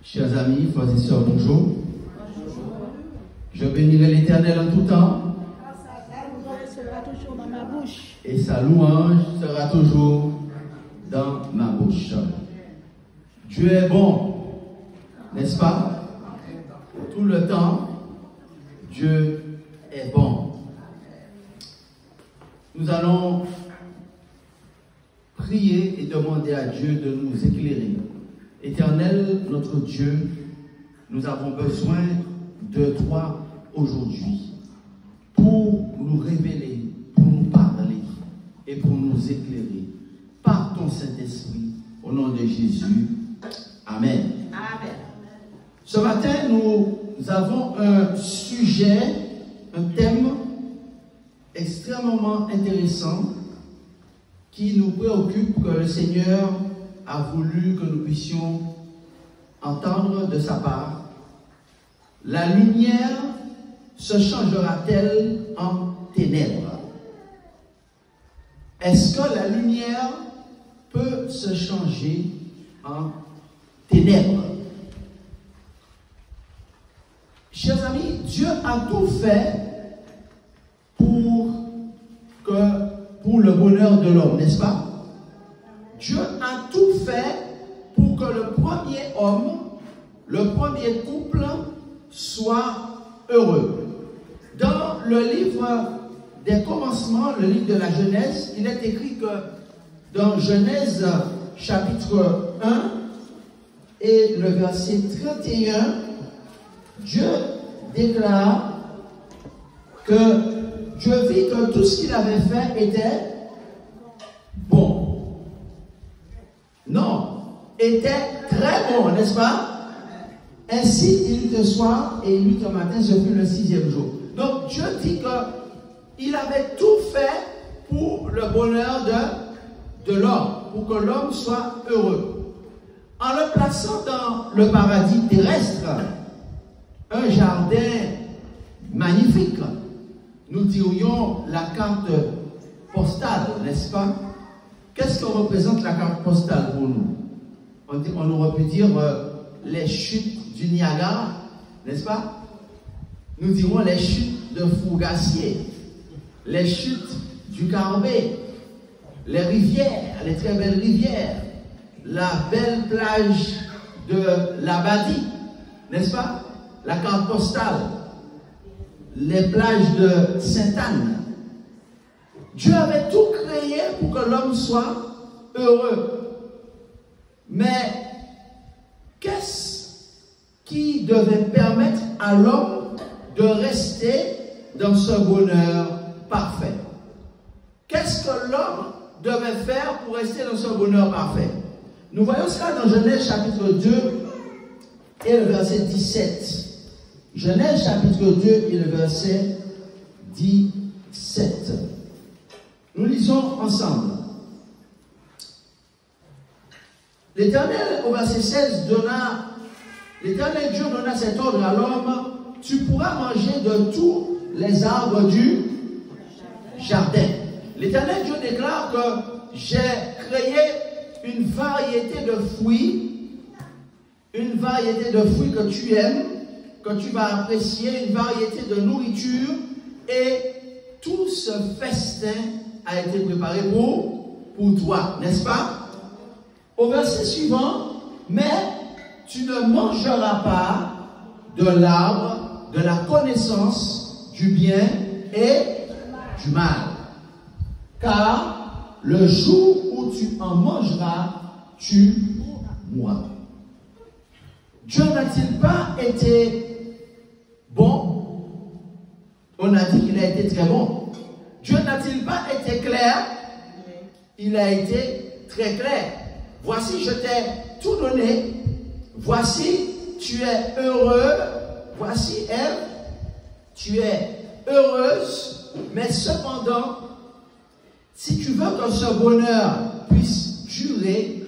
Chers amis, frères et sœurs, bonjour. Je bénirai l'Éternel en tout temps. Et sa louange sera toujours dans ma bouche. Dieu est bon, n'est-ce pas? Tout le temps, Dieu est bon. Nous allons prier et demander à Dieu de nous éclairer. Éternel, notre Dieu, nous avons besoin de toi aujourd'hui pour nous révéler, pour nous parler et pour nous éclairer par ton Saint-Esprit, au nom de Jésus. Amen. Amen. Ce matin, nous avons un sujet, un thème extrêmement intéressant qui nous préoccupe, que le Seigneur a voulu que nous puissions entendre de sa part. La lumière se changera-t-elle en ténèbres? Est-ce que la lumière peut se changer en ténèbres? Chers amis, Dieu a tout fait pour le bonheur de l'homme, n'est-ce pas? Dieu a tout fait pour que le premier homme, le premier couple, soit heureux. Dans le livre des commencements, le livre de la Genèse, il est écrit que dans Genèse chapitre 1 et le verset 31, Dieu déclare que Dieu vit que tout ce qu'il avait fait était bon. Non, était très bon, n'est-ce pas? Ainsi, il eut un soir et il eut un matin, ce fut le 6e jour. Donc, Dieu dit qu'il avait tout fait pour le bonheur de l'homme, pour que l'homme soit heureux. En le plaçant dans le paradis terrestre, un jardin magnifique, nous dirions la carte postale, n'est-ce pas? Qu'est-ce que représente la carte postale pour nous? On aurait pu dire les chutes du Niagara, n'est-ce pas? Nous dirons les chutes de Fougassier, les chutes du Carbet, les rivières, les très belles rivières, la belle plage de l'Abadie, n'est-ce pas? La carte postale, les plages de Sainte-Anne. Dieu avait tout créé pour que l'homme soit heureux. Mais qu'est-ce qui devait permettre à l'homme de rester dans ce bonheur parfait? Qu'est-ce que l'homme devait faire pour rester dans ce bonheur parfait? Nous voyons cela dans Genèse chapitre 2 et le verset 17. Genèse chapitre 2 et le verset 17. Nous lisons ensemble. L'Éternel, au verset 16, l'Éternel Dieu donna cet ordre à l'homme: tu pourras manger de tous les arbres du jardin. L'Éternel Dieu déclare que j'ai créé une variété de fruits que tu aimes, que tu vas apprécier, une variété de nourriture, et tout ce festin a été préparé pour toi, n'est-ce pas? Au verset suivant, mais tu ne mangeras pas de l'arbre de la connaissance du bien et du mal, car le jour où tu en mangeras, tu mourras. Dieu n'a-t-il pas été bon? On a dit qu'il a été très bon. Dieu n'a-t-il pas été clair? Il a été très clair. Voici, je t'ai tout donné. Voici, tu es heureux. Voici, Ève, tu es heureuse. Mais cependant, si tu veux que ce bonheur puisse durer,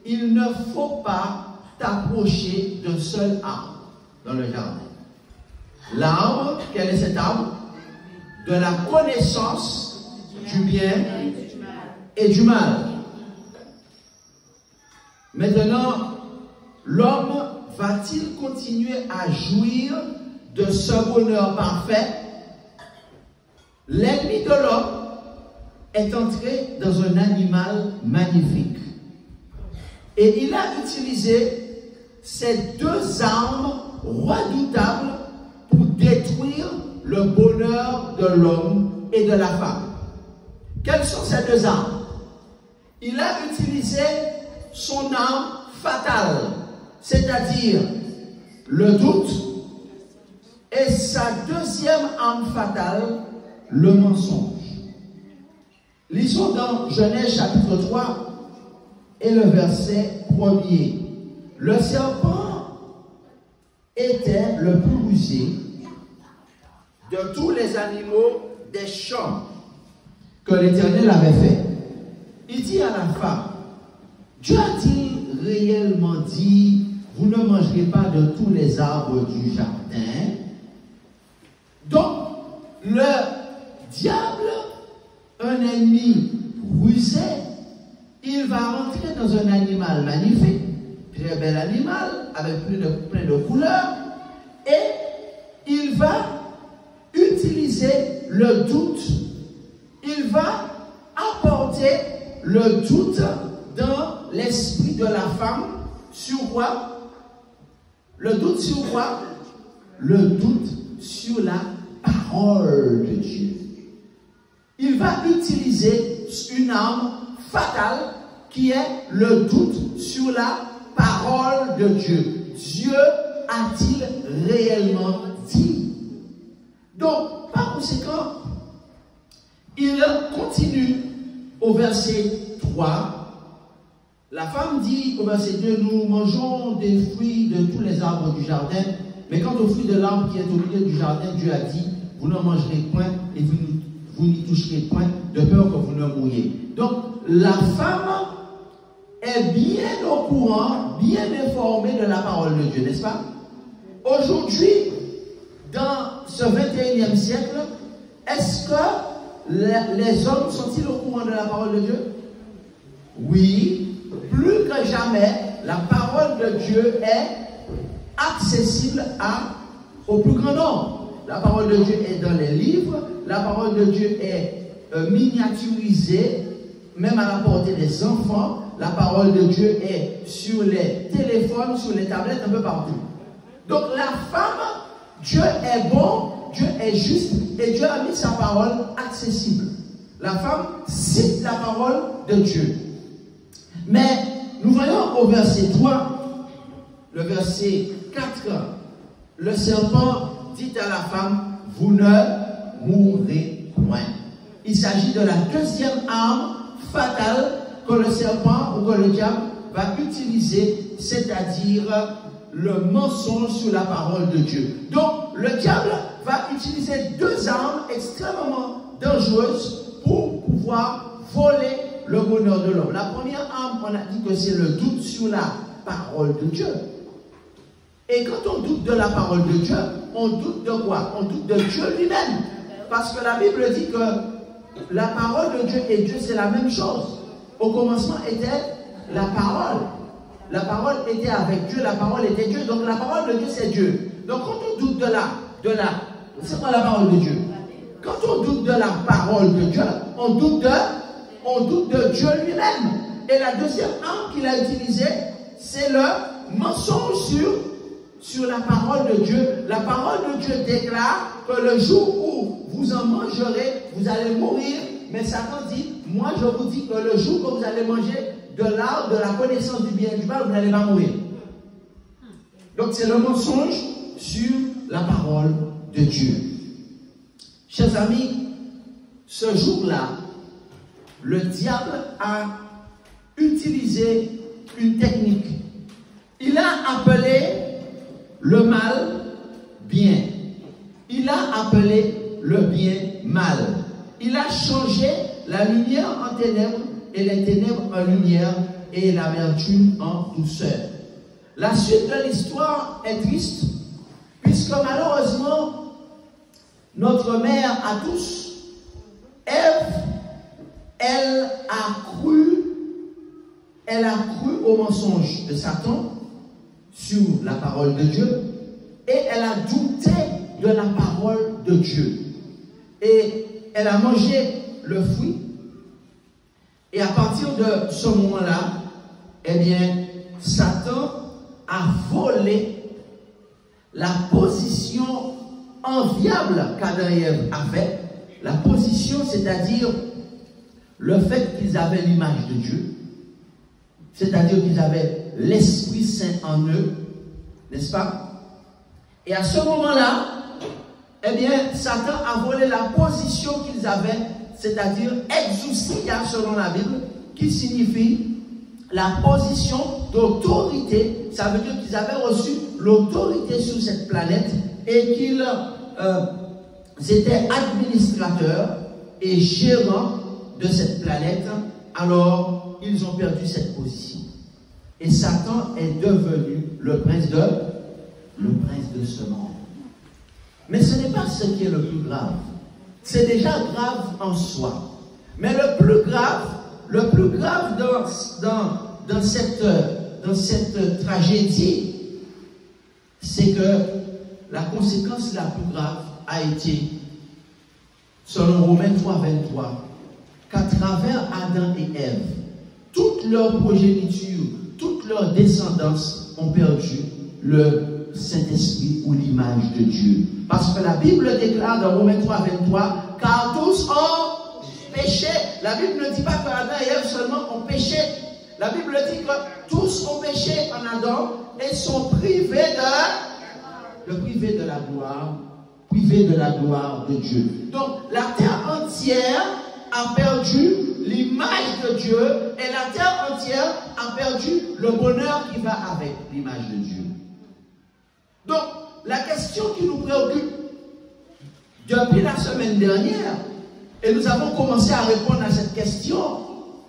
il ne faut pas t'approcher d'un seul arbre dans le jardin. L'arbre, quel est cet arbre? De la connaissance du bien et du mal. Maintenant, l'homme va-t-il continuer à jouir de ce bonheur parfait? L'ennemi de l'homme est entré dans un animal magnifique. Et il a utilisé ces deux armes redoutables pour détruire le bonheur de l'homme et de la femme. Quelles sont ces deux armes? Il a utilisé son arme fatale, c'est-à-dire le doute, et sa deuxième arme fatale, le mensonge. Lisons dans Genèse chapitre 3 et le verset 1er. Le serpent était le plus rusé de tous les animaux des champs que l'Éternel avait fait. Il dit à la femme, Dieu a-t-il réellement dit, vous ne mangerez pas de tous les arbres du jardin? Donc, le diable, un ennemi rusé, il va rentrer dans un animal magnifique, très bel animal, avec plein de couleurs, et il va utiliser le doute. Il va apporter le doute dans l'esprit de la femme. Sur quoi? Le doute sur quoi? Le doute sur la parole de Dieu. Il va utiliser une arme fatale qui est le doute sur la parole de Dieu. Dieu a-t-il réellement dit? Donc, par conséquent, il continue au verset 3. La femme dit au verset 2, nous mangeons des fruits de tous les arbres du jardin, mais quant au fruit de l'arbre qui est au milieu du jardin, Dieu a dit, vous n'en mangerez point et vous n'y toucherez point, de peur que vous ne mouriez. Donc, la femme est bien au courant, bien informée de la parole de Dieu, n'est-ce pas? Aujourd'hui, dans ce 21e siècle, est-ce que les hommes sont-ils au courant de la parole de Dieu? Oui, plus que jamais, la parole de Dieu est accessible au plus grand nombre. La parole de Dieu est dans les livres, la parole de Dieu est miniaturisée, même à la portée des enfants. La parole de Dieu est sur les téléphones, sur les tablettes, un peu partout. Donc la femme, Dieu est bon, Dieu est juste, et Dieu a mis sa parole accessible. La femme cite la parole de Dieu. Mais nous voyons au verset 3, le verset 4, le serpent dit à la femme, vous ne mourrez point. Il s'agit de la deuxième arme fatale que le serpent ou que le diable va utiliser, c'est-à-dire le mensonge sur la parole de Dieu. Donc, le diable va utiliser deux armes extrêmement dangereuses pour pouvoir voler le bonheur de l'homme. La première arme, on a dit que c'est le doute sur la parole de Dieu. Et quand on doute de la parole de Dieu, on doute de quoi? On doute de Dieu lui-même. Parce que la Bible dit que la parole de Dieu et Dieu, c'est la même chose. Au commencement était la parole. La parole était avec Dieu, la parole était Dieu. Donc la parole de Dieu, c'est Dieu. Donc quand on doute c'est quoi la parole de Dieu? Quand on doute de la parole de Dieu, on doute de Dieu lui-même. Et la deuxième arme qu'il a utilisée, c'est le mensonge sur la parole de Dieu. La parole de Dieu déclare que le jour où vous en mangerez, vous allez mourir. Mais Satan dit, moi je vous dis que le jour que vous allez manger de l'arbre de la connaissance du bien et du mal, vous n'allez pas mourir. Donc c'est le mensonge sur la parole de Dieu. Chers amis, ce jour-là, le diable a utilisé une technique. Il a appelé le mal bien. Il a appelé le bien mal. Il a changé la lumière en ténèbres et les ténèbres en lumière et l'amertume en douceur. La suite de l'histoire est triste puisque malheureusement notre mère à tous, Ève, elle a cru au mensonge de Satan sur la parole de Dieu et elle a douté de la parole de Dieu. Et elle a mangé le fruit. Et à partir de ce moment-là, eh bien, Satan a volé la position enviable qu'Adam et Ève avaient. La position, c'est-à-dire le fait qu'ils avaient l'image de Dieu, c'est-à-dire qu'ils avaient l'Esprit Saint en eux, n'est-ce pas? Et à ce moment-là, eh bien, Satan a volé la position qu'ils avaient, c'est-à-dire exousia selon la Bible, qui signifie la position d'autorité. Ça veut dire qu'ils avaient reçu l'autorité sur cette planète et qu'ils étaient administrateurs et gérants de cette planète. Alors, ils ont perdu cette position. Et Satan est devenu le prince de ce monde. Mais ce n'est pas ce qui est le plus grave. C'est déjà grave en soi. Mais le plus grave dans cette tragédie, c'est que la conséquence la plus grave a été, selon Romains 3, 23, qu'à travers Adam et Ève, toute leur progéniture, toute leur descendance ont perdu le Saint-Esprit ou l'image de Dieu. Parce que la Bible déclare dans Romains 3, 23, car tous ont péché. La Bible ne dit pas que Adam et Ève seulement ont péché. La Bible dit que tous ont péché en Adam et sont privés de la gloire de Dieu. Donc la terre entière a perdu l'image de Dieu et la terre entière a perdu le bonheur qui va avec l'image de Dieu. Donc la question qui nous préoccupe depuis la semaine dernière, et nous avons commencé à répondre à cette question,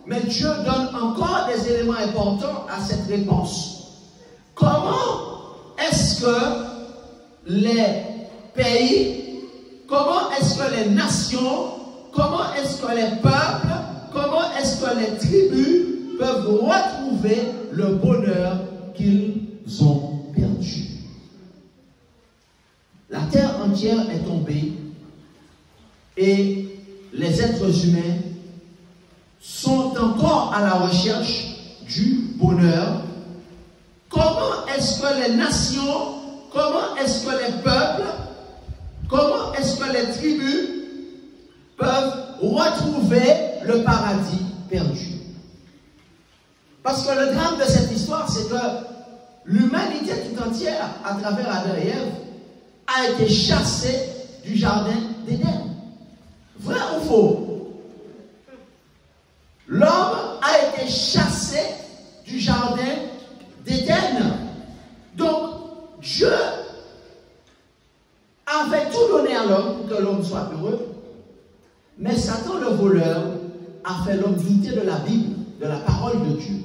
mais Dieu donne encore des éléments importants à cette réponse. Comment est-ce que les pays, comment est-ce que les nations, comment est-ce que les peuples, comment est-ce que les tribus peuvent retrouver le bonheur qu'ils ont perdu? La terre entière est tombée et les êtres humains sont encore à la recherche du bonheur. Comment est-ce que les nations, comment est-ce que les peuples, comment est-ce que les tribus peuvent retrouver le paradis perdu? Parce que le drame de cette histoire, c'est que l'humanité tout entière, à travers Adam et Ève, a été chassée du jardin d'Éden. Vrai ou faux? L'homme a été chassé du jardin d'Éden. Donc, Dieu avait tout donné à l'homme pour que l'homme soit heureux. Mais Satan, le voleur, a fait l'homme douter de la Bible, de la parole de Dieu.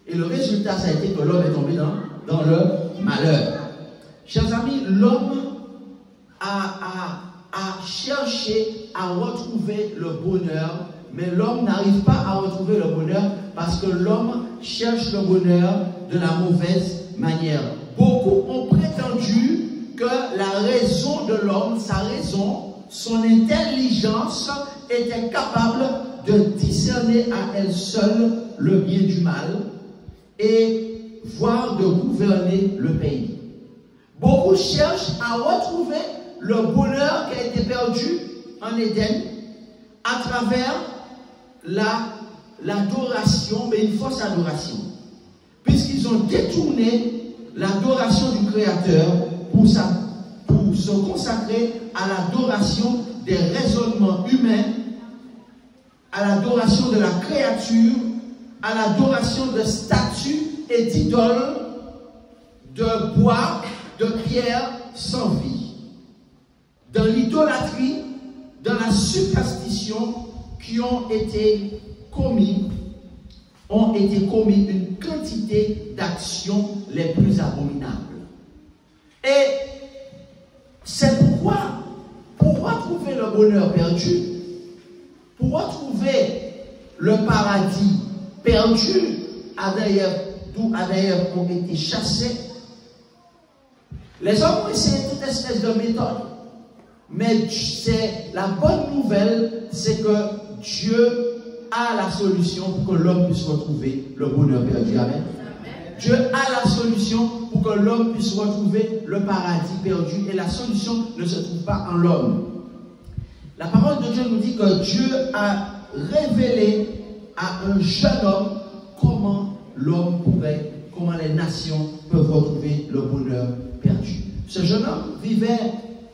Et le résultat, ça a été que l'homme est tombé dans le malheur. Chers amis, l'homme a cherché à retrouver le bonheur, mais l'homme n'arrive pas à retrouver le bonheur parce que l'homme cherche le bonheur de la mauvaise manière. Beaucoup ont prétendu que la raison de l'homme, sa raison, son intelligence était capable de discerner à elle seule le bien du mal et voire de gouverner le pays. Beaucoup cherchent à retrouver le bonheur qui a été perdu en Éden à travers l'adoration, mais une fausse adoration. Puisqu'ils ont détourné l'adoration du Créateur pour se consacrer à l'adoration des raisonnements humains, à l'adoration de la créature, à l'adoration de statues et d'idoles, de bois, de pierres sans vie. Dans l'idolâtrie, dans la superstition qui ont été commis une quantité d'actions les plus abominables. Et c'est pourquoi, pour retrouver le bonheur perdu, pour retrouver le paradis perdu, d'où Adam et Ève ont été chassés, Les hommes ont essayé toute espèce de méthode. Mais c'est la bonne nouvelle, c'est que Dieu a la solution pour que l'homme puisse retrouver le bonheur perdu. Amen. Dieu a la solution pour que l'homme puisse retrouver le paradis perdu. Et la solution ne se trouve pas en l'homme. La parole de Dieu nous dit que Dieu a révélé à un jeune homme comment l'homme pourrait, comment les nations peuvent retrouver le bonheur perdu. Ce jeune homme vivait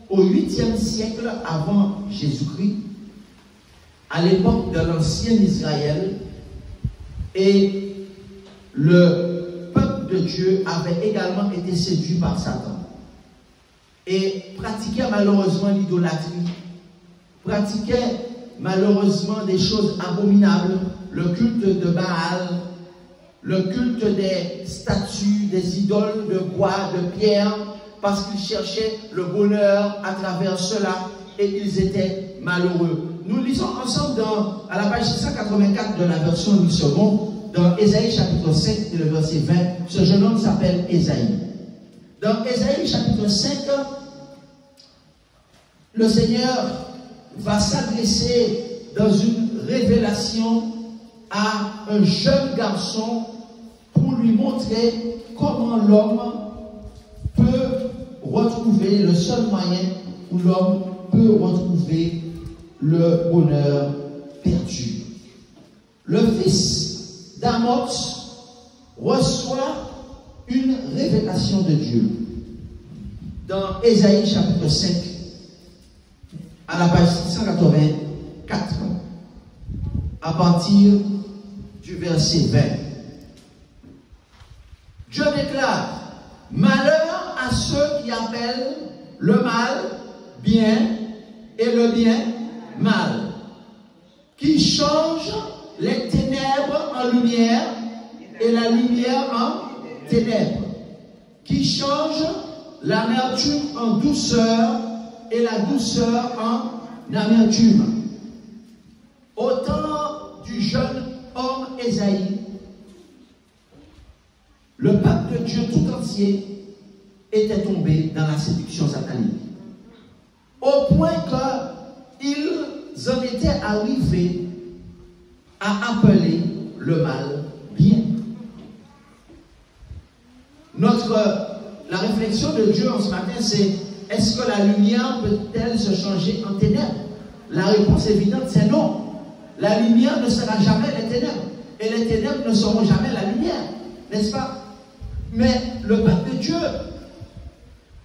au 8e siècle avant Jésus-Christ, à l'époque de l'ancien Israël, et le peuple de Dieu avait également été séduit par Satan et pratiquait malheureusement l'idolâtrie, pratiquait malheureusement des choses abominables, le culte de Baal, le culte des statues, des idoles de bois, de pierre, parce qu'ils cherchaient le bonheur à travers cela et ils étaient malheureux. Nous lisons ensemble à la page 684 de la version Louis II, dans Ésaïe chapitre 5 et le verset 20. Ce jeune homme s'appelle Ésaïe. Dans Ésaïe chapitre 5, le Seigneur va s'adresser dans une révélation à un jeune garçon pour lui montrer comment l'homme peut retrouver le seul moyen où l'homme peut retrouver le bonheur perdu. Le fils d'Amos reçoit une révélation de Dieu. Dans Ésaïe chapitre 5, à la page 684, à partir du verset 20. Dieu déclare: malheur à ceux qui appellent le mal bien et le bien mal, qui changent les ténèbres en lumière et la lumière en ténèbres, qui changent l'amertume en douceur et la douceur en amertume. Au temps du jeune homme Ésaïe, le peuple de Dieu tout entier était tombé dans la séduction satanique, au point qu'ils en étaient arrivés à appeler le mal bien. La réflexion de Dieu en ce matin, c'est: est-ce que la lumière peut-elle se changer en ténèbres? La réponse évidente, c'est non. La lumière ne sera jamais les ténèbres, et les ténèbres ne seront jamais la lumière, n'est-ce pas? Mais le peuple de Dieu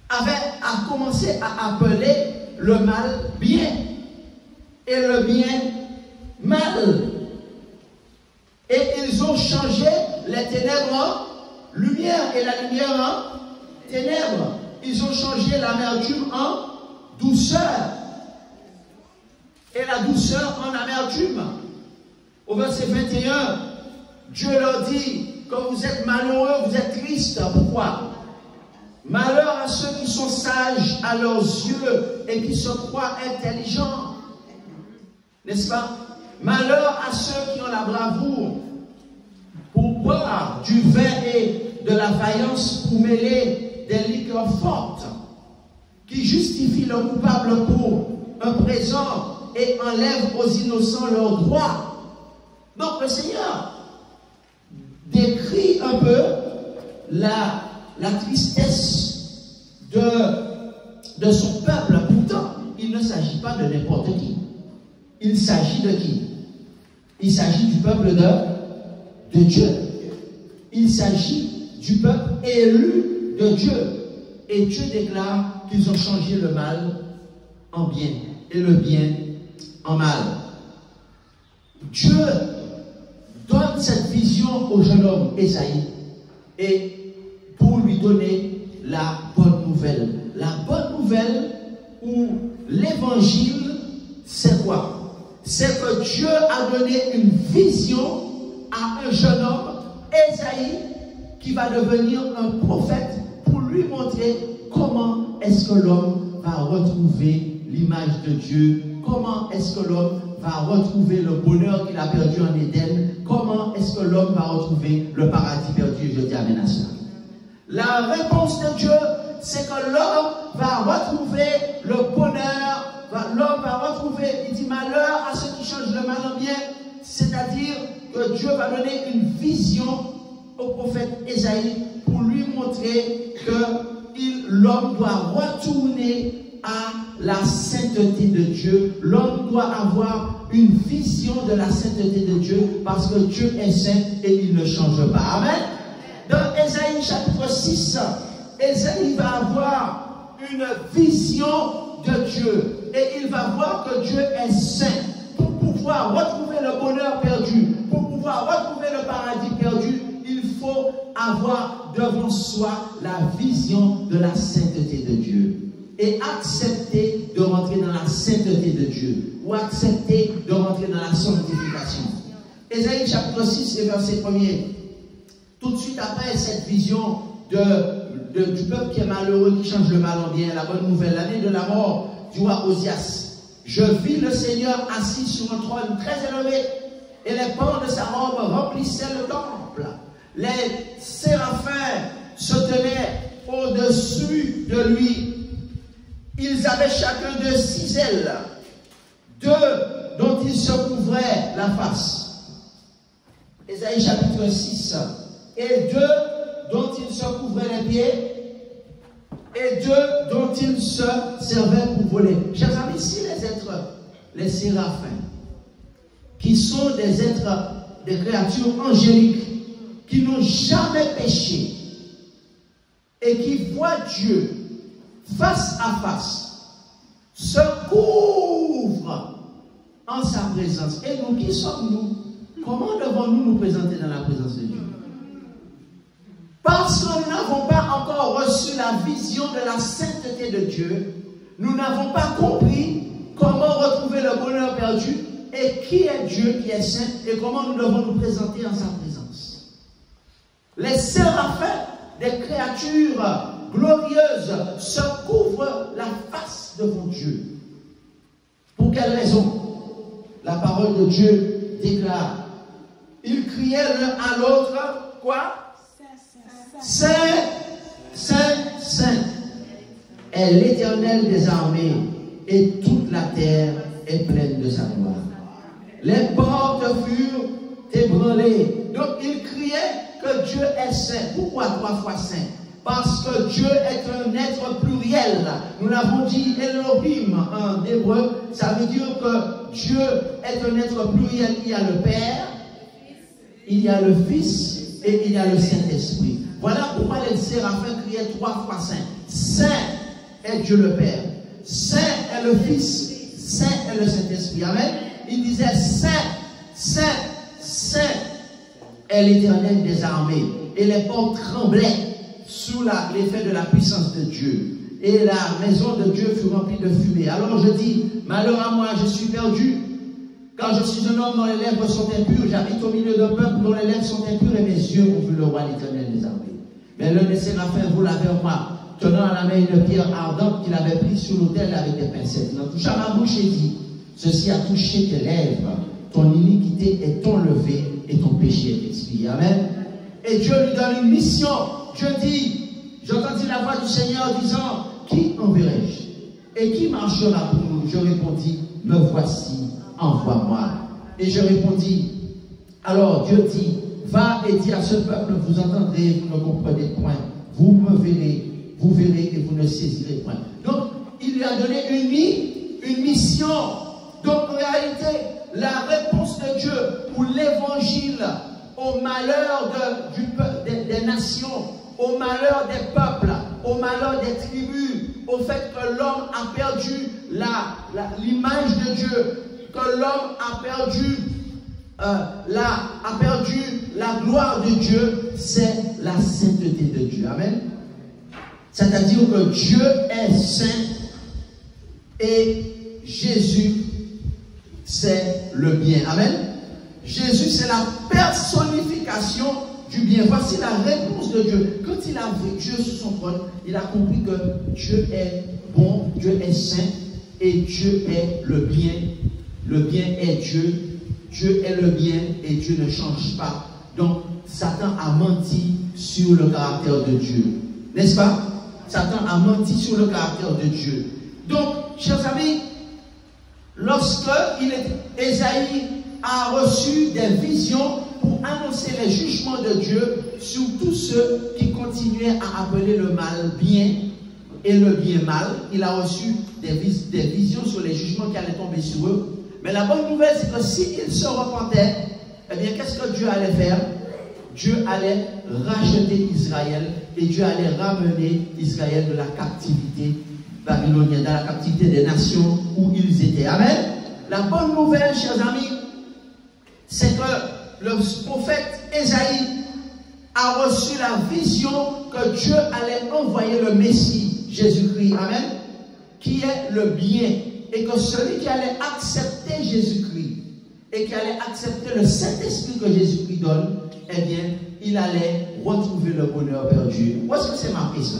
a commencé à appeler le mal bien et le bien mal. Et ils ont changé les ténèbres en lumière et la lumière en ténèbres. Ils ont changé l'amertume en douceur et la douceur en amertume. Au verset 21, Dieu leur dit: quand vous êtes malheureux, vous êtes tristes. Pourquoi? Malheur à ceux qui sont sages à leurs yeux et qui se croient intelligents. N'est-ce pas? Malheur à ceux qui ont la bravoure pour boire du vin et de la vaillance pour mêler des liqueurs fortes, qui justifient le coupable pour un présent et enlèvent aux innocents leurs droits. Donc le Seigneur décrit un peu la tristesse de son peuple. Pourtant, il ne s'agit pas de n'importe qui. Il s'agit de qui? Il s'agit du peuple de Dieu. Il s'agit du peuple élu de Dieu. Et Dieu déclare qu'ils ont changé le mal en bien et le bien en mal. Dieu donne cette vision au jeune homme Ésaïe et pour lui donner la bonne nouvelle. La bonne nouvelle où l'évangile, c'est quoi? C'est que Dieu a donné une vision à un jeune homme, Ésaïe, qui va devenir un prophète pour lui montrer comment est-ce que l'homme va retrouver l'image de Dieu, comment est-ce que l'homme va retrouver le bonheur qu'il a perdu en Éden, comment est-ce que l'homme va retrouver le paradis perdu. Je dis amen à cela. La réponse de Dieu, c'est que l'homme va retrouver le bonheur, l'homme va retrouver, il dit malheur à ceux qui changent le mal en bien, c'est-à-dire que Dieu va donner une vision au prophète Ésaïe pour lui montrer que l'homme doit retourner à la sainteté de Dieu. L'homme doit avoir une vision de la sainteté de Dieu parce que Dieu est saint et il ne change pas. Amen. Dans Ésaïe chapitre 6, Ésaïe va avoir une vision de Dieu et il va voir que Dieu est saint. Pour pouvoir retrouver le bonheur perdu, pour pouvoir retrouver le paradis perdu, il faut avoir devant soi la vision de la sainteté de Dieu et accepter de rentrer dans la sainteté de Dieu ou accepter de rentrer dans la sanctification. Ésaïe chapitre 6 et verset 1er. Tout de suite après cette vision du peuple qui est malheureux, qui change le mal en bien, la bonne nouvelle, l'année de la mort du roi Osias. Je vis le Seigneur assis sur un trône très élevé et les pans de sa robe remplissaient le temple. Les séraphins se tenaient au-dessus de lui. Ils avaient chacun de 6 ailes, 2 dont ils se couvraient la face. Ésaïe chapitre 6. Et 2 dont ils se couvraient les pieds, et 2 dont ils se servaient pour voler. Chers amis, si les êtres, les séraphins, qui sont des êtres, des créatures angéliques, qui n'ont jamais péché, et qui voient Dieu face à face, se couvrent en sa présence. Et nous, qui sommes-nous? Comment devons-nous nous présenter dans la présence de Dieu? Parce que nous n'avons pas encore reçu la vision de la sainteté de Dieu, nous n'avons pas compris comment retrouver le bonheur perdu et qui est Dieu qui est saint et comment nous devons nous présenter en sa présence. Les séraphins, des créatures glorieuses, se couvrent la face devant Dieu. Pour quelle raison? La parole de Dieu déclare. Ils criaient l'un à l'autre, quoi? Saint, Saint, Saint est l'Éternel des armées et toute la terre est pleine de sa gloire. Les portes furent ébranlées. Donc ils criaient que Dieu est saint. Pourquoi 3 fois saint? Parce que Dieu est un être pluriel. Nous l'avons dit, Elohim en hébreu, ça veut dire que Dieu est un être pluriel. Il y a le Père, il y a le Fils et il y a le Saint-Esprit. Voilà pourquoi les séraphins criaient 3 fois saint. Saint est Dieu le Père. Saint est le Fils. Saint est le Saint-Esprit. Amen. Il disait Saint, Saint, Saint est l'Éternel des armées. Et les portes tremblaient sous l'effet de la puissance de Dieu. Et la maison de Dieu fut remplie de fumée. Alors je dis, malheur à moi, je suis perdu. Quand je suis un homme dont les lèvres sont impures, j'habite au milieu d'un peuple dont les lèvres sont impures et mes yeux ont vu le roi l'Éternel des armées. Mais l'un des séraphins voula vers moi, tenant à la main une pierre ardente qu'il avait prise sur l'autel avec des pincettes. Il en toucha ma bouche et dit, ceci a touché tes lèvres, ton iniquité est enlevée et ton péché est expié. Amen. Et Dieu lui donne une mission. Dieu dit, j'entendis la voix du Seigneur disant, qui enverrai-je? Et qui marchera pour nous? Je répondis, me voici, envoie-moi. Et je répondis, alors Dieu dit, va et dis à ce peuple, vous entendrez, vous ne comprenez point, vous me verrez, vous verrez et vous ne saisirez point. Donc, il lui a donné une mission. Donc, en réalité, la réponse de Dieu pour l'évangile au malheur des nations, au malheur des peuples, au malheur des tribus, au fait que l'homme a perdu l'image de Dieu, que l'homme a perdu la gloire de Dieu, c'est la sainteté de Dieu. Amen. C'est-à-dire que Dieu est saint et Jésus, c'est le bien. Amen. Jésus, c'est la personnification du bien. Voici la réponse de Dieu. Quand il a vu Dieu sur son trône, il a compris que Dieu est bon, Dieu est saint et Dieu est le bien. Le bien est Dieu. Dieu est le bien et Dieu ne change pas. Donc, Satan a menti sur le caractère de Dieu. N'est-ce pas? Satan a menti sur le caractère de Dieu. Donc, chers amis, lorsque Ésaïe a reçu des visions pour annoncer les jugements de Dieu sur tous ceux qui continuaient à appeler le mal bien et le bien mal, il a reçu des visions sur les jugements qui allaient tomber sur eux. Mais la bonne nouvelle, c'est que s'ils se repentaient, eh bien, qu'est-ce que Dieu allait faire? Dieu allait racheter Israël et Dieu allait ramener Israël de la captivité babylonienne, de la captivité des nations où ils étaient. Amen. La bonne nouvelle, chers amis, c'est que le prophète Ésaïe a reçu la vision que Dieu allait envoyer le Messie, Jésus-Christ, amen, qui est le bien, et que celui qui allait accepter Jésus-Christ et qui allait accepter le Saint-Esprit que Jésus-Christ donne, eh bien, il allait retrouver le bonheur perdu. Où est-ce que c'est marqué ça?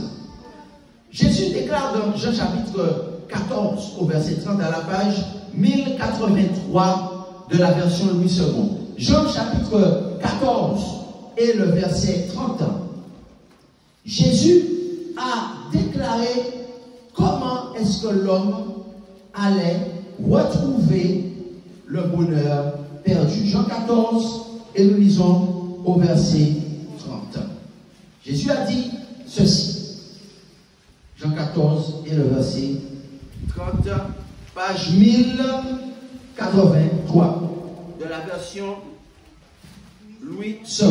Jésus déclare dans Jean chapitre 14 au verset 30 à la page 1083 de la version Louis II. Jean chapitre 14 et le verset 30. Jésus a déclaré comment est-ce que l'homme allait retrouver le bonheur perdu. Jean 14 et nous lisons au verset 30. Jésus a dit ceci. Jean 14 et le verset 30, page 1083 de la version Louis II.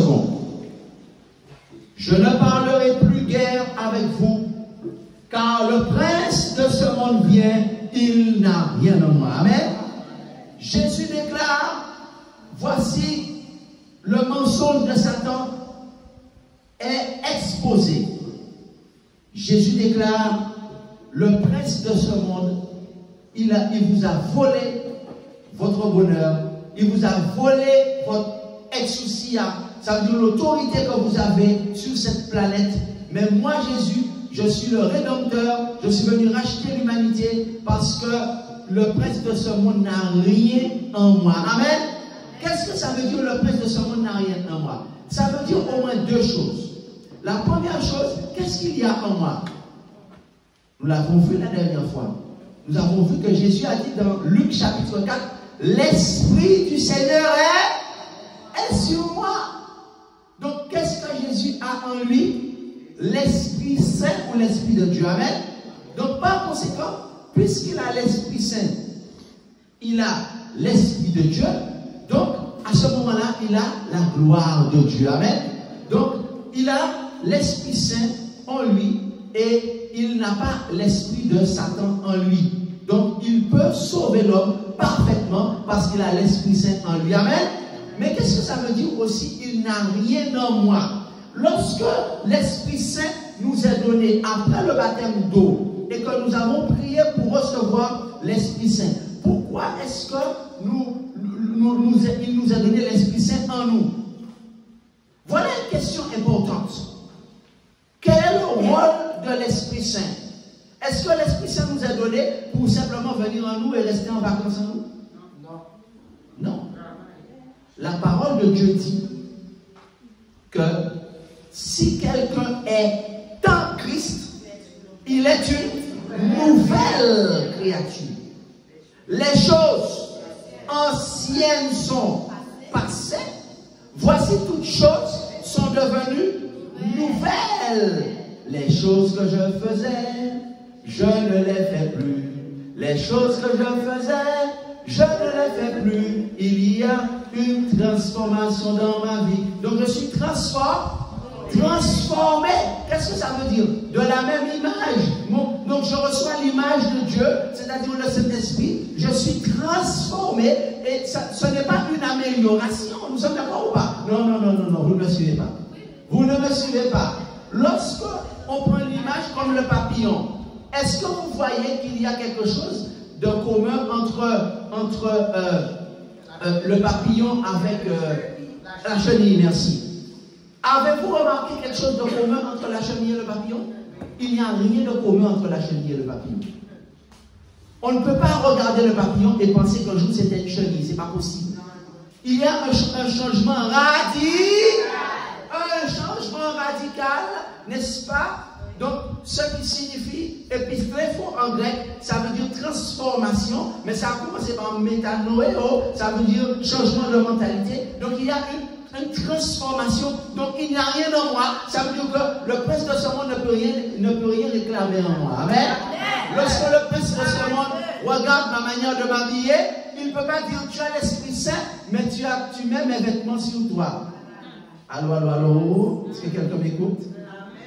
Je ne parlerai plus guère avec vous, car le prince de ce monde vient, il n'a rien en moi. Amen. Jésus déclare, voici le mensonge de Satan est exposé. Jésus déclare, le prince de ce monde, il vous a volé votre bonheur, il vous a volé votre exousia, ça veut dire l'autorité que vous avez sur cette planète. Mais moi, Jésus, je suis le Rédempteur, je suis venu racheter l'humanité parce que le prince de ce monde n'a rien en moi. Amen. Qu'est-ce que ça veut dire, le prince de ce monde n'a rien en moi? Ça veut dire au moins deux choses. La première chose, qu'est-ce qu'il y a en moi? Nous l'avons vu la dernière fois. Nous avons vu que Jésus a dit dans Luc chapitre 4, l'Esprit du Seigneur est sur moi. Donc, qu'est-ce que Jésus a en lui? L'Esprit Saint ou l'Esprit de Dieu. Amen. Donc, par conséquent, puisqu'il a l'Esprit Saint, il a l'Esprit de Dieu. Donc, à ce moment-là, il a la gloire de Dieu. Amen. Donc, il a l'Esprit Saint en lui et il n'a pas l'esprit de Satan en lui. Donc, il peut sauver l'homme parfaitement parce qu'il a l'Esprit Saint en lui. Amen. Mais qu'est-ce que ça veut dire aussi? Il n'a rien en moi. Lorsque l'Esprit Saint nous est donné après le baptême d'eau et que nous avons prié pour recevoir l'Esprit Saint, pourquoi est-ce que il nous a donné l'Esprit Saint en nous? Voilà une question importante. Quel est le rôle de l'Esprit Saint? Est-ce que l'Esprit Saint nous a donné pour simplement venir en nous et rester en vacances en nous? Non. Non. La parole de Dieu dit que si quelqu'un est en Christ, il est une nouvelle créature. Les choses anciennes sont passées. Voici toutes choses sont devenues nouvelles. Les choses que je faisais, je ne les fais plus. Les choses que je faisais, je ne les fais plus. Il y a une transformation dans ma vie. Donc je suis transformé. Qu'est-ce que ça veut dire? De la même image. Donc je reçois l'image de Dieu, c'est-à-dire le Saint-Esprit. Je suis transformé et ce n'est pas une amélioration. Nous sommes d'accord ou pas? Non, vous ne me suivez pas. Vous ne me suivez pas. Lorsque on prend l'image comme le papillon, est-ce que vous voyez qu'il y a quelque chose de commun entre le papillon avec la chenille? Merci. Avez-vous remarqué quelque chose de commun entre la chenille et le papillon? Il n'y a rien de commun entre la chenille et le papillon. On ne peut pas regarder le papillon et penser qu'un jour c'était une chenille. C'est pas possible. Il y a un changement radical, n'est-ce pas? Donc, ce qui signifie epistréphon en grec, ça veut dire transformation, mais ça a commencé par métanoéo, ça veut dire changement de mentalité. Donc il y a une transformation. Donc il n'y a rien en moi. Ça veut dire que le prince de ce monde ne peut rien réclamer en moi. Amen. Lorsque le prince de ce monde regarde ma manière de m'habiller, il ne peut pas dire tu as l'Esprit Saint, mais tu mets mes vêtements sur toi. Allô, allô, allô. Est-ce que quelqu'un m'écoute?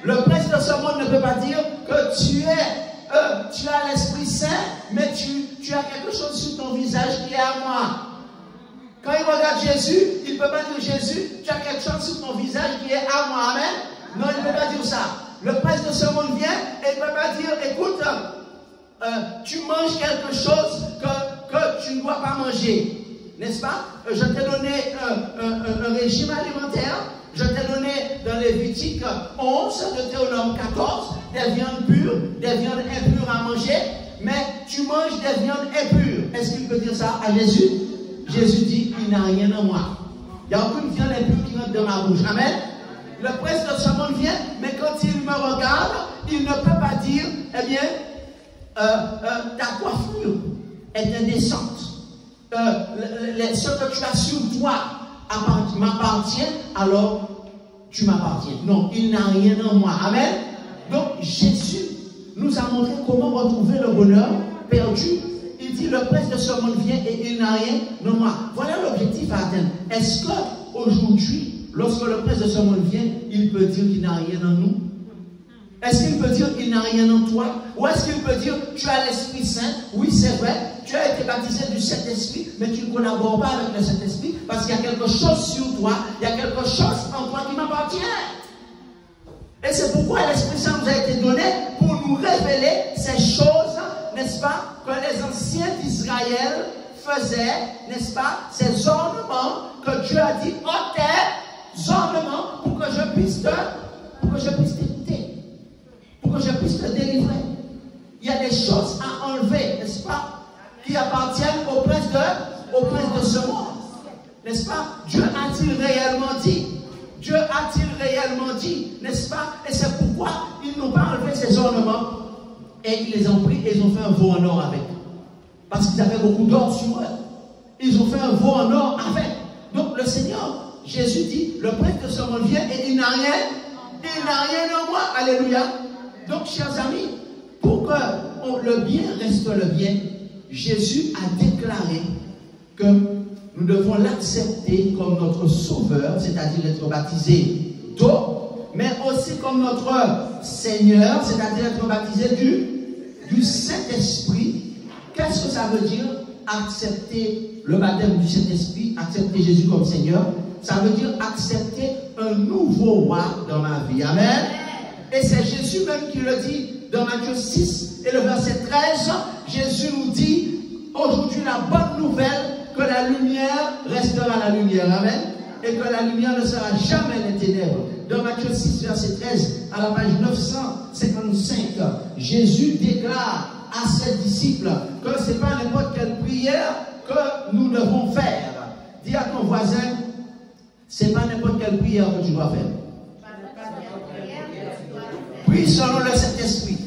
Le prince de ce monde ne peut pas dire que tu as l'Esprit Saint, mais tu as quelque chose sur ton visage qui est à moi. Quand il regarde Jésus, il ne peut pas dire Jésus, tu as quelque chose sur ton visage qui est à moi. Amen. Non, il ne peut pas dire ça. Le prince de ce monde vient et il ne peut pas dire, écoute, tu manges quelque chose que tu ne dois pas manger. N'est-ce pas? Je t'ai donné un régime alimentaire. Je t'ai donné dans Lévitique 11, Deutéronome 14, des viandes pures, des viandes impures à manger, mais tu manges des viandes impures. Est-ce qu'il peut dire ça à Jésus? Jésus dit, il n'a rien en moi. Il n'y a aucune viande impure qui rentre dans ma bouche. Amen. Le prince de ce monde vient, mais quand il me regarde, il ne peut pas dire, eh bien, ta coiffure est indécente. Ce que tu as sur toi m'appartient, alors tu m'appartiens. Non, il n'a rien en moi. Amen. Donc Jésus nous a montré comment retrouver le bonheur perdu. Il dit le prince de ce monde vient et il n'a rien en moi. Voilà l'objectif à atteindre. Est-ce qu'aujourd'hui, lorsque le prince de ce monde vient, il peut dire qu'il n'a rien en nous? Est-ce qu'il peut dire qu'il n'a rien en toi? Ou est-ce qu'il peut dire tu as l'Esprit Saint? Oui, c'est vrai, tu as été baptisé du Saint-Esprit, mais tu ne collabores pas avec le Saint-Esprit parce qu'il y a quelque chose sur toi, il y a quelque chose en toi qui m'appartient. Et c'est pourquoi l'Esprit Saint nous a été donné pour nous révéler ces choses, n'est-ce pas, que les anciens d'Israël faisaient, n'est-ce pas, ces ornements que Dieu a dit, oh tes ornements pour que je puisse t'écouter, pour que je puisse te délivrer. Il y a des choses à enlever, n'est-ce pas, qui appartiennent au prince de ce monde. N'est-ce pas? Dieu a-t-il réellement dit? Dieu a-t-il réellement dit? N'est-ce pas? Et c'est pourquoi ils n'ont pas enlevé ces ornements et ils les ont pris et ils ont fait un veau en or avec. Parce qu'ils avaient beaucoup d'or sur eux. Ils ont fait un veau en or avec. Donc le Seigneur, Jésus dit, le prince de ce monde vient et il n'a rien en moi. Alléluia. Donc chers amis, pour que le bien reste le bien, Jésus a déclaré que nous devons l'accepter comme notre sauveur, c'est-à-dire être baptisé d'eau, mais aussi comme notre Seigneur, c'est-à-dire être baptisé du Saint-Esprit. Qu'est-ce que ça veut dire accepter le baptême du Saint-Esprit, accepter Jésus comme Seigneur? Ça veut dire accepter un nouveau roi dans ma vie. Amen. Et c'est Jésus même qui le dit dans Matthieu 6 et le verset 13. Jésus nous dit aujourd'hui la bonne nouvelle que la lumière restera la lumière. Amen. Et que la lumière ne sera jamais les ténèbres. Dans Matthieu 6, verset 13, à la page 955, Jésus déclare à ses disciples que ce n'est pas n'importe quelle prière que nous devons faire. Dis à ton voisin, ce n'est pas n'importe quelle prière que tu dois faire. Prie selon le Saint-Esprit.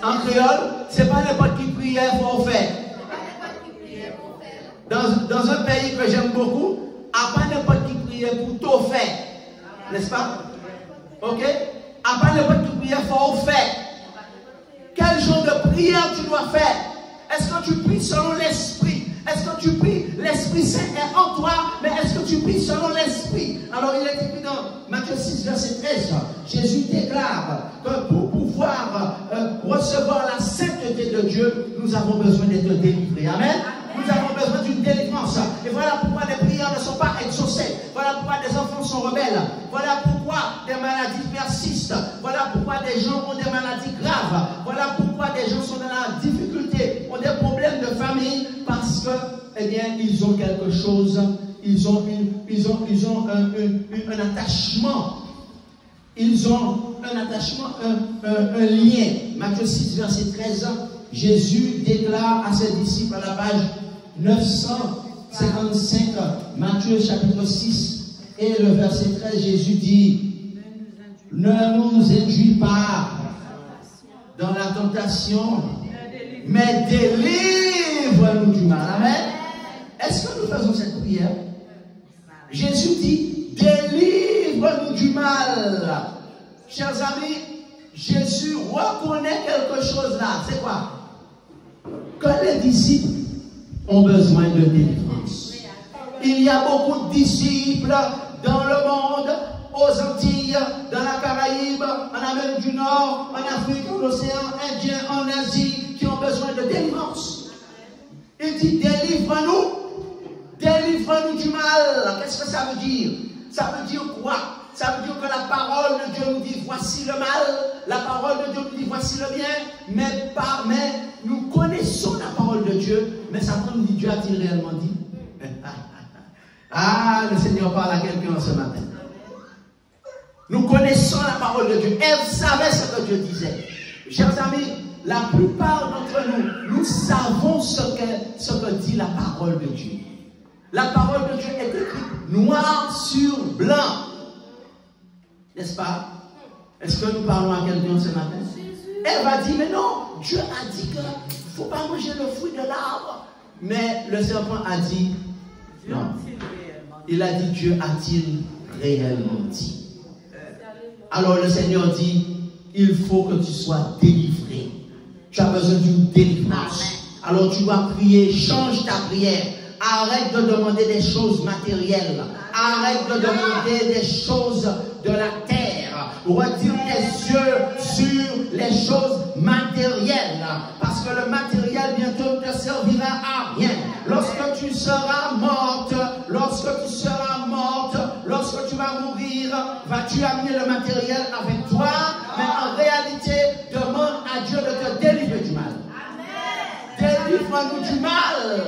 En créole, ce n'est pas n'importe quelle prière qu'il faut faire. Dans un pays que j'aime beaucoup, à pas n'importe qui prière pour tout faire. N'est-ce pas? Ok? À pas n'importe qui prière pour faire. Quel genre de prière tu dois faire? Est-ce que tu pries selon l'Esprit? Est-ce que tu pries, l'Esprit Saint est en toi, mais est-ce que tu pries selon l'Esprit? Alors il est écrit dans Matthieu 6, verset 13, Jésus déclare que pour pouvoir recevoir la sainteté de Dieu, nous avons besoin d'être délivrés. Amen. Nous avons besoin d'une délivrance. Et voilà pourquoi les prières ne sont pas exaucées. Voilà pourquoi des enfants sont rebelles. Voilà pourquoi des maladies persistent. Voilà pourquoi des gens ont des maladies graves. Voilà pourquoi des gens sont dans la difficulté, ont des problèmes de famille, parce que, eh bien, ils ont quelque chose, ils ont un attachement. Ils ont un attachement, un lien. Matthieu 6, verset 13, Jésus déclare à ses disciples à la page 955, Matthieu chapitre 6 et le verset 13, Jésus dit, ne nous induis pas dans la tentation, mais délivre-nous du mal. Amen. Est-ce que nous faisons cette prière? Jésus dit, délivre-nous du mal. Chers amis, Jésus reconnaît quelque chose là. C'est quoi? Que les disciples ont besoin de délivrance. Il y a beaucoup de disciples dans le monde, aux Antilles, dans la Caraïbe, en Amérique du Nord, en Afrique, en océan Indien, en Asie, qui ont besoin de délivrance. Il dit, délivre-nous du mal. Qu'est-ce que ça veut dire? Ça veut dire quoi? Ça veut dire que la parole de Dieu nous dit, voici le mal. La parole de Dieu nous dit, voici le bien. Mais nous connaissons la parole de Dieu. Mais Satan nous dit, Dieu a-t-il réellement dit? Ah, le Seigneur parle à quelqu'un ce matin. Nous connaissons la parole de Dieu. Elle savait ce que Dieu disait. Chers amis, la plupart d'entre nous, nous savons ce que dit la parole de Dieu. La parole de Dieu est écrite noir sur blanc. N'est-ce pas? Est-ce que nous parlons à quelqu'un ce matin? Elle va dire, mais non, Dieu a dit qu'il ne faut pas manger le fruit de l'arbre. Mais le serpent a dit, non. Il a dit, Dieu a-t-il réellement dit? Alors le Seigneur dit, il faut que tu sois délivré. Tu as besoin d'une délivrance. Alors tu dois prier, change ta prière. Arrête de demander des choses matérielles. Arrête de demander des choses de la terre. Retire tes yeux sur les choses matérielles. Parce que le matériel bientôt ne te servira à rien. Lorsque tu seras morte, lorsque tu vas mourir, vas-tu amener le matériel avec toi? Mais en réalité, demande à Dieu de te délivrer du mal. Délivre-nous du mal.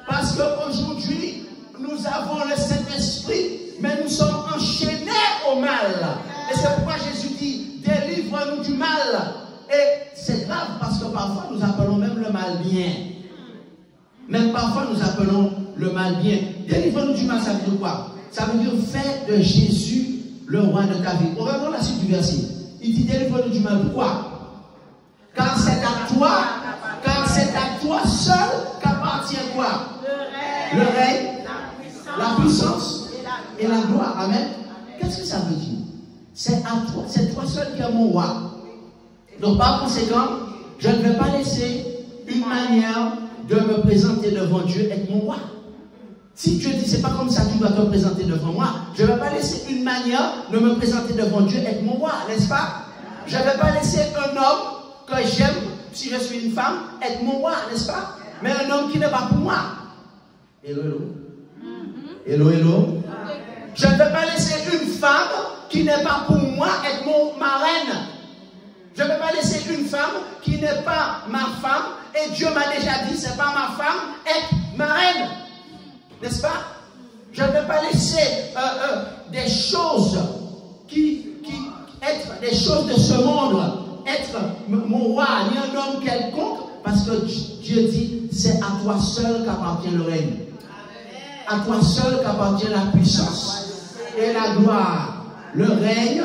Parce qu'aujourd'hui, nous avons le Saint-Esprit, mais nous sommes enchaînés au mal. Et c'est pourquoi Jésus dit, délivre-nous du mal. Et c'est grave parce que parfois nous appelons même le mal bien. Même parfois nous appelons le mal bien. Délivre-nous du mal, ça veut dire quoi? Ça veut dire fais de Jésus le roi de ta vie. On va voir la suite du verset. Il dit délivre-nous du mal. Pourquoi? Car c'est à toi seul qu'appartient quoi? Le règne, la puissance et la gloire. Amen. Qu'est-ce que ça veut dire? C'est à toi, c'est toi seul qui es mon roi. Donc par conséquent, je ne vais pas laisser une manière de me présenter devant Dieu être mon roi. Si Dieu dit c'est pas comme ça que tu dois te présenter devant moi, je ne vais pas laisser une manière de me présenter devant Dieu être mon roi, n'est-ce pas? Je ne vais pas laisser un homme que j'aime, si je suis une femme, être mon roi, n'est-ce pas? Mais un homme qui n'est pas pour moi. Hello, hello. Hello, hello. Je ne vais pas laisser une femme qui n'est pas pour moi être ma reine. Je ne vais pas laisser une femme qui n'est pas ma femme. Et Dieu m'a déjà dit, c'est pas ma femme, être ma reine. N'est-ce pas? Je ne vais pas laisser des choses être des choses de ce monde, être mon roi, ni un homme quelconque, parce que Dieu dit, c'est à toi seul qu'appartient le règne. À toi seul qu'appartient la puissance et la gloire. Le règne,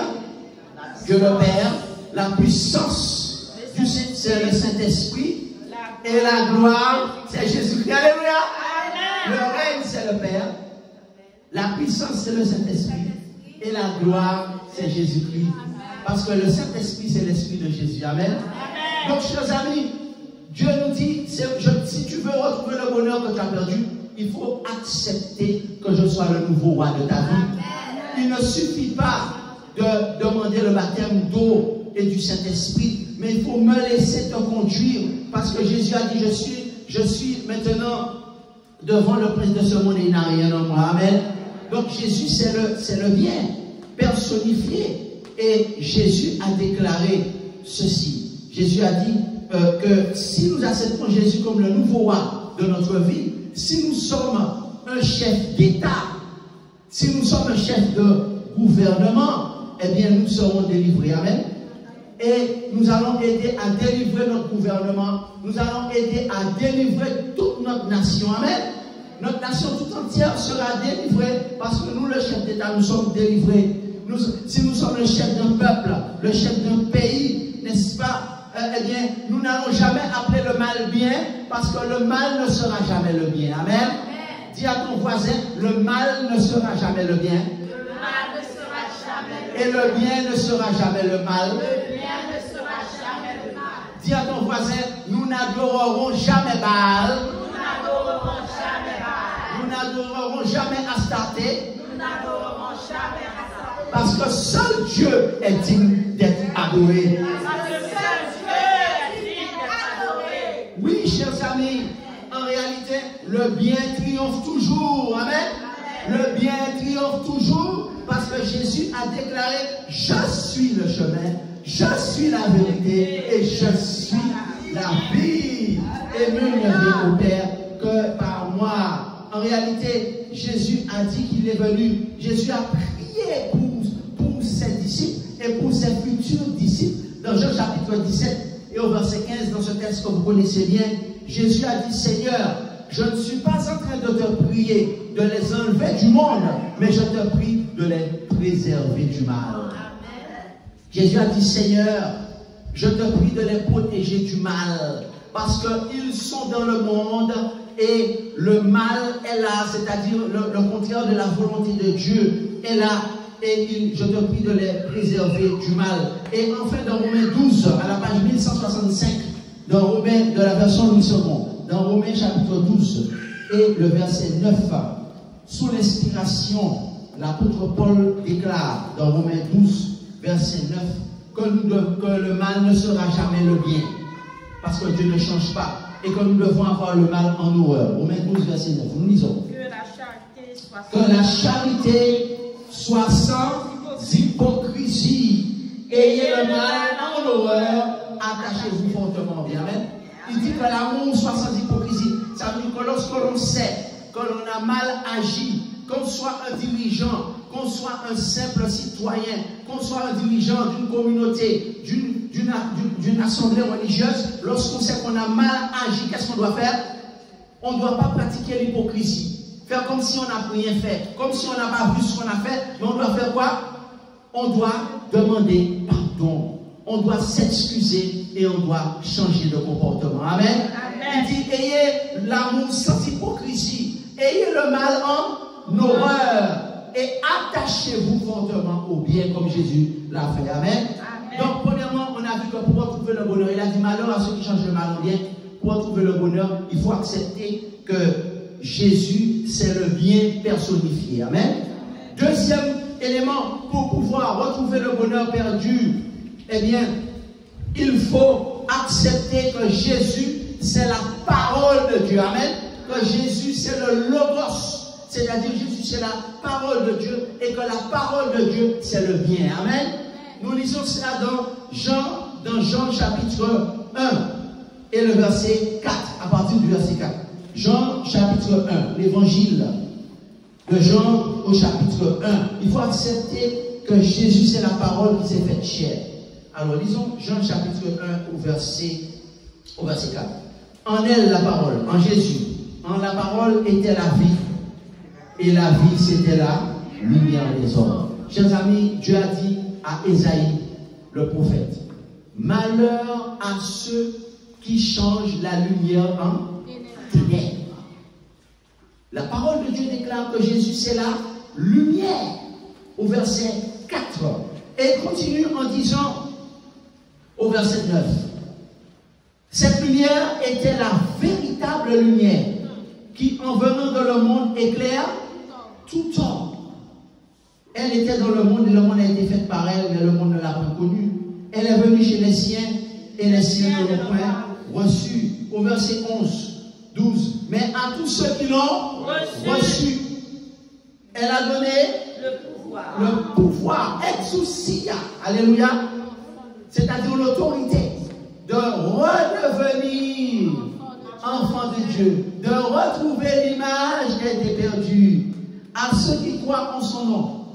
Dieu le Père, la puissance, c'est le Saint-Esprit, et la gloire, c'est Jésus-Christ. Alléluia! Le règne, c'est le Père, la puissance, c'est le Saint-Esprit, et la gloire, c'est Jésus-Christ. Parce que le Saint-Esprit, c'est l'Esprit de Jésus. Amen. Donc, chers amis, Dieu nous dit, si tu veux retrouver le bonheur que tu as perdu, il faut accepter que je sois le nouveau roi de ta vie. Il ne suffit pas de demander le baptême d'eau et du Saint-Esprit, mais il faut me laisser te conduire, parce que Jésus a dit, je suis maintenant devant le prince de ce monde et il n'a rien en moi. Amen. Donc Jésus, c'est le bien personnifié. Et Jésus a déclaré ceci. Jésus a dit que si nous acceptons Jésus comme le nouveau roi de notre vie, si nous sommes un chef d'État, si nous sommes un chef de gouvernement, eh bien nous serons délivrés. Amen. Et nous allons aider à délivrer notre gouvernement. Nous allons aider à délivrer toute notre nation. Amen. Notre nation tout entière sera délivrée parce que nous, le chef d'État, nous sommes délivrés. Si nous sommes le chef d'un peuple, le chef d'un pays, n'est-ce pas? Eh bien, nous n'allons jamais appeler le mal bien, parce que le mal ne sera jamais le bien. Amen. Dis à ton voisin, le mal ne sera jamais le bien. Le mal ne sera jamais Et le bien ne sera jamais le mal. Le bien ne sera jamais le mal. Dis à ton voisin, nous n'adorerons jamais Baal. Nous n'adorerons jamais Baal. Nous n'adorerons jamais Astarté. Nous n'adorerons jamais Astarté. Parce que seul Dieu est digne d'être adoré. Parce que seul Dieu est digne d'être adoré. Oui, chers amis, en réalité, le bien triomphe toujours. Amen. Le bien triomphe toujours parce que Jésus a déclaré, je suis le chemin, je suis la vérité et je suis la vie. Et nul ne vient au Père que par moi. En réalité, Jésus a dit qu'il est venu. Jésus a prié pour ses disciples et pour ses futurs disciples. Dans Jean chapitre 17 et au verset 15, dans ce texte que vous connaissez bien, Jésus a dit, Seigneur, je ne suis pas en train de te prier de les enlever du monde, mais je te prie de les préserver du mal. Jésus a dit, Seigneur, je te prie de les protéger du mal, parce qu'ils sont dans le monde et le mal est là, c'est-à-dire le contraire de la volonté de Dieu est là, et je te prie de les préserver du mal. Et enfin, dans Romains 12, à la page 1165, dans Romains, de la version Louis II, dans Romains chapitre 12 et le verset 9, sous l'inspiration, l'apôtre Paul déclare dans Romains 12, verset 9, que le mal ne sera jamais le bien, parce que Dieu ne change pas, et que nous devons avoir le mal en horreur. Romains 12, verset 9, nous lisons. Que la charité soit sans hypocrisie, ayez le mal en horreur, attachez-vous fortement. Bien, amen. Il dit que l'amour soit sans hypocrisie. Ça veut dire que lorsque l'on sait que l'on a mal agi, qu'on soit un dirigeant, qu'on soit un simple citoyen, qu'on soit un dirigeant d'une communauté, d'une assemblée religieuse, lorsqu'on sait qu'on a mal agi, qu'est-ce qu'on doit faire? On ne doit pas pratiquer l'hypocrisie. Faire comme si on n'a rien fait, comme si on n'a pas vu ce qu'on a fait, mais on doit faire quoi? On doit demander pardon. On doit s'excuser et on doit changer de comportement. Amen. Amen. Il dit, ayez l'amour sans hypocrisie, ayez le mal en horreur et attachez-vous fortement au bien comme Jésus l'a fait. Amen. Amen. Donc, premièrement, on a vu que pour retrouver le bonheur, il a dit malheur à ceux qui changent le mal en bien. Pour retrouver le bonheur, il faut accepter que Jésus, c'est le bien personnifié. Amen. Amen. Deuxième élément, pour pouvoir retrouver le bonheur perdu, eh bien, il faut accepter que Jésus, c'est la parole de Dieu. Amen. Que Jésus, c'est le logos. C'est-à-dire, Jésus, c'est la parole de Dieu. Et que la parole de Dieu, c'est le bien. Amen. Nous lisons cela dans Jean chapitre 1 et le verset 4. À partir du verset 4. Jean chapitre 1, l'évangile de Jean au chapitre 1. Il faut accepter que Jésus, c'est la parole qui s'est faite chair. Alors, lisons Jean chapitre 1 au verset 4. En elle, la parole, en Jésus, en la parole était la vie. Et la vie, c'était la lumière des hommes. Chers amis, Dieu a dit à Ésaïe, le prophète, malheur à ceux qui changent la lumière en ténèbres. La parole de Dieu déclare que Jésus, c'est la lumière. Au verset 4. Et il continue en disant, au verset 9, cette lumière était la véritable lumière qui, en venant dans le monde, éclaire tout homme. Elle était dans le monde et le monde a été fait par elle, mais le monde ne l'a pas connue. Elle est venue chez les siens et les siens ne l'ont point reçue. Au verset 12. Mais à tous ceux qui l'ont reçu, elle a donné le pouvoir, exousia, alléluia, c'est-à-dire l'autorité de redevenir enfant de Dieu, de retrouver l'image qui a été perdue, à ceux qui croient en son nom,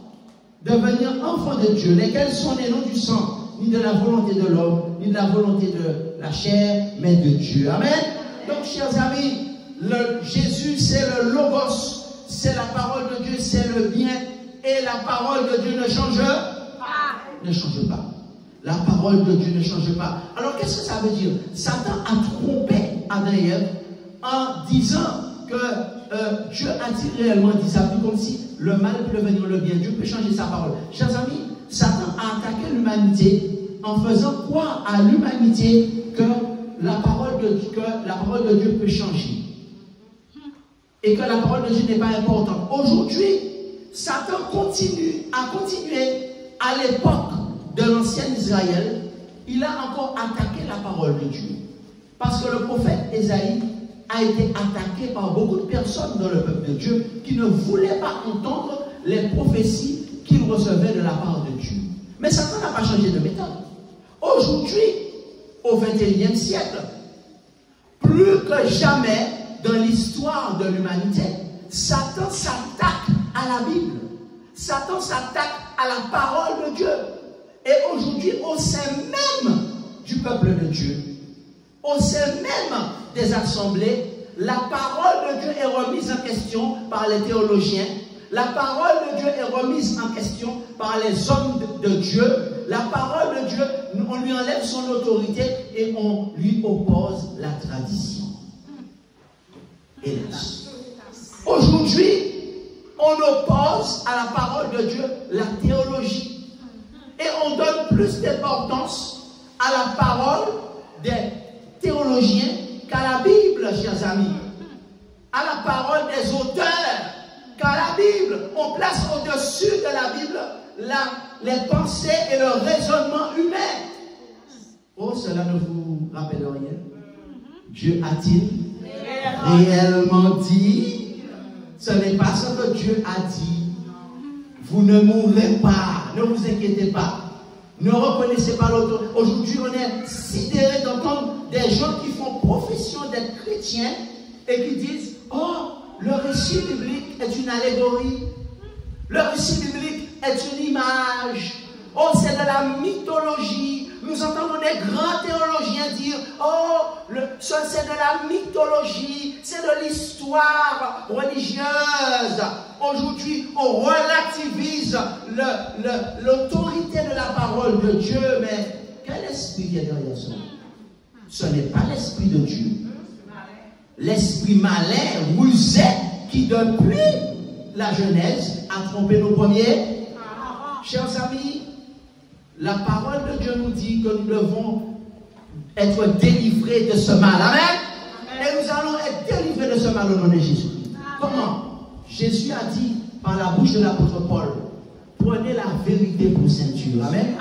devenir enfants de Dieu, lesquels sont nés non du sang, ni de la volonté de l'homme, ni de la volonté de la chair, mais de Dieu. Amen. Donc, chers amis, Jésus, c'est le logos, c'est la parole de Dieu, c'est le bien, et la parole de Dieu ne change pas. Ne change pas. La parole de Dieu ne change pas. Alors qu'est-ce que ça veut dire? Satan a trompé Adam et Ève en disant que Dieu a-t-il réellement dit ça? Comme si le mal peut devenir le bien. Dieu peut changer sa parole. Chers amis, Satan a attaqué l'humanité en faisant croire à l'humanité que la parole de Dieu peut changer. Et que la parole de Dieu n'est pas importante. Aujourd'hui, Satan a continué à l'époque de l'ancien Israël, il a encore attaqué la parole de Dieu. Parce que le prophète Ésaïe a été attaqué par beaucoup de personnes dans le peuple de Dieu qui ne voulaient pas entendre les prophéties qu'il recevait de la part de Dieu. Mais Satan n'a pas changé de méthode. Aujourd'hui, au XXIe siècle, plus que jamais dans l'histoire de l'humanité, Satan s'attaque à la Bible. Satan s'attaque à la parole de Dieu. Et aujourd'hui, au sein même du peuple de Dieu, au sein même des assemblées, la parole de Dieu est remise en question par les théologiens. La parole de Dieu est remise en question par les hommes de Dieu. La parole de Dieu, on lui enlève son autorité et on lui oppose la tradition. Hélas. Aujourd'hui, on oppose à la parole de Dieu la théologie. Et on donne plus d'importance à la parole des théologiens qu'à la Bible, chers amis. À la parole des auteurs qu'à la Bible. On place au-dessus de la Bible les pensées et le raisonnement humain. Oh, cela ne vous rappelle rien? Dieu a-t-il réellement dit? Ce n'est pas ce que Dieu a dit. Vous ne mourrez pas, ne vous inquiétez pas. Ne reconnaissez pas l'autorité. Aujourd'hui, on est sidéré d'entendre des gens qui font profession d'être chrétiens et qui disent: oh, le récit biblique est une allégorie. Le récit biblique est une image. Oh, c'est de la mythologie. Nous entendons des grands théologiens dire: oh, c'est de la mythologie, c'est de l'histoire religieuse. Aujourd'hui, on relativise l'autorité de la parole de Dieu, mais quel esprit est derrière ça? Ce n'est pas l'esprit de Dieu. L'esprit malin, rusé, qui depuis la Genèse a trompé nos premiers. Chers amis, la parole de Dieu nous dit que nous devons être délivrés de ce mal. Amen. Et nous allons être délivrés de ce mal au nom de Jésus. Comment? Jésus a dit par la bouche de l'apôtre Paul: prenez la vérité pour ceinture. Amen.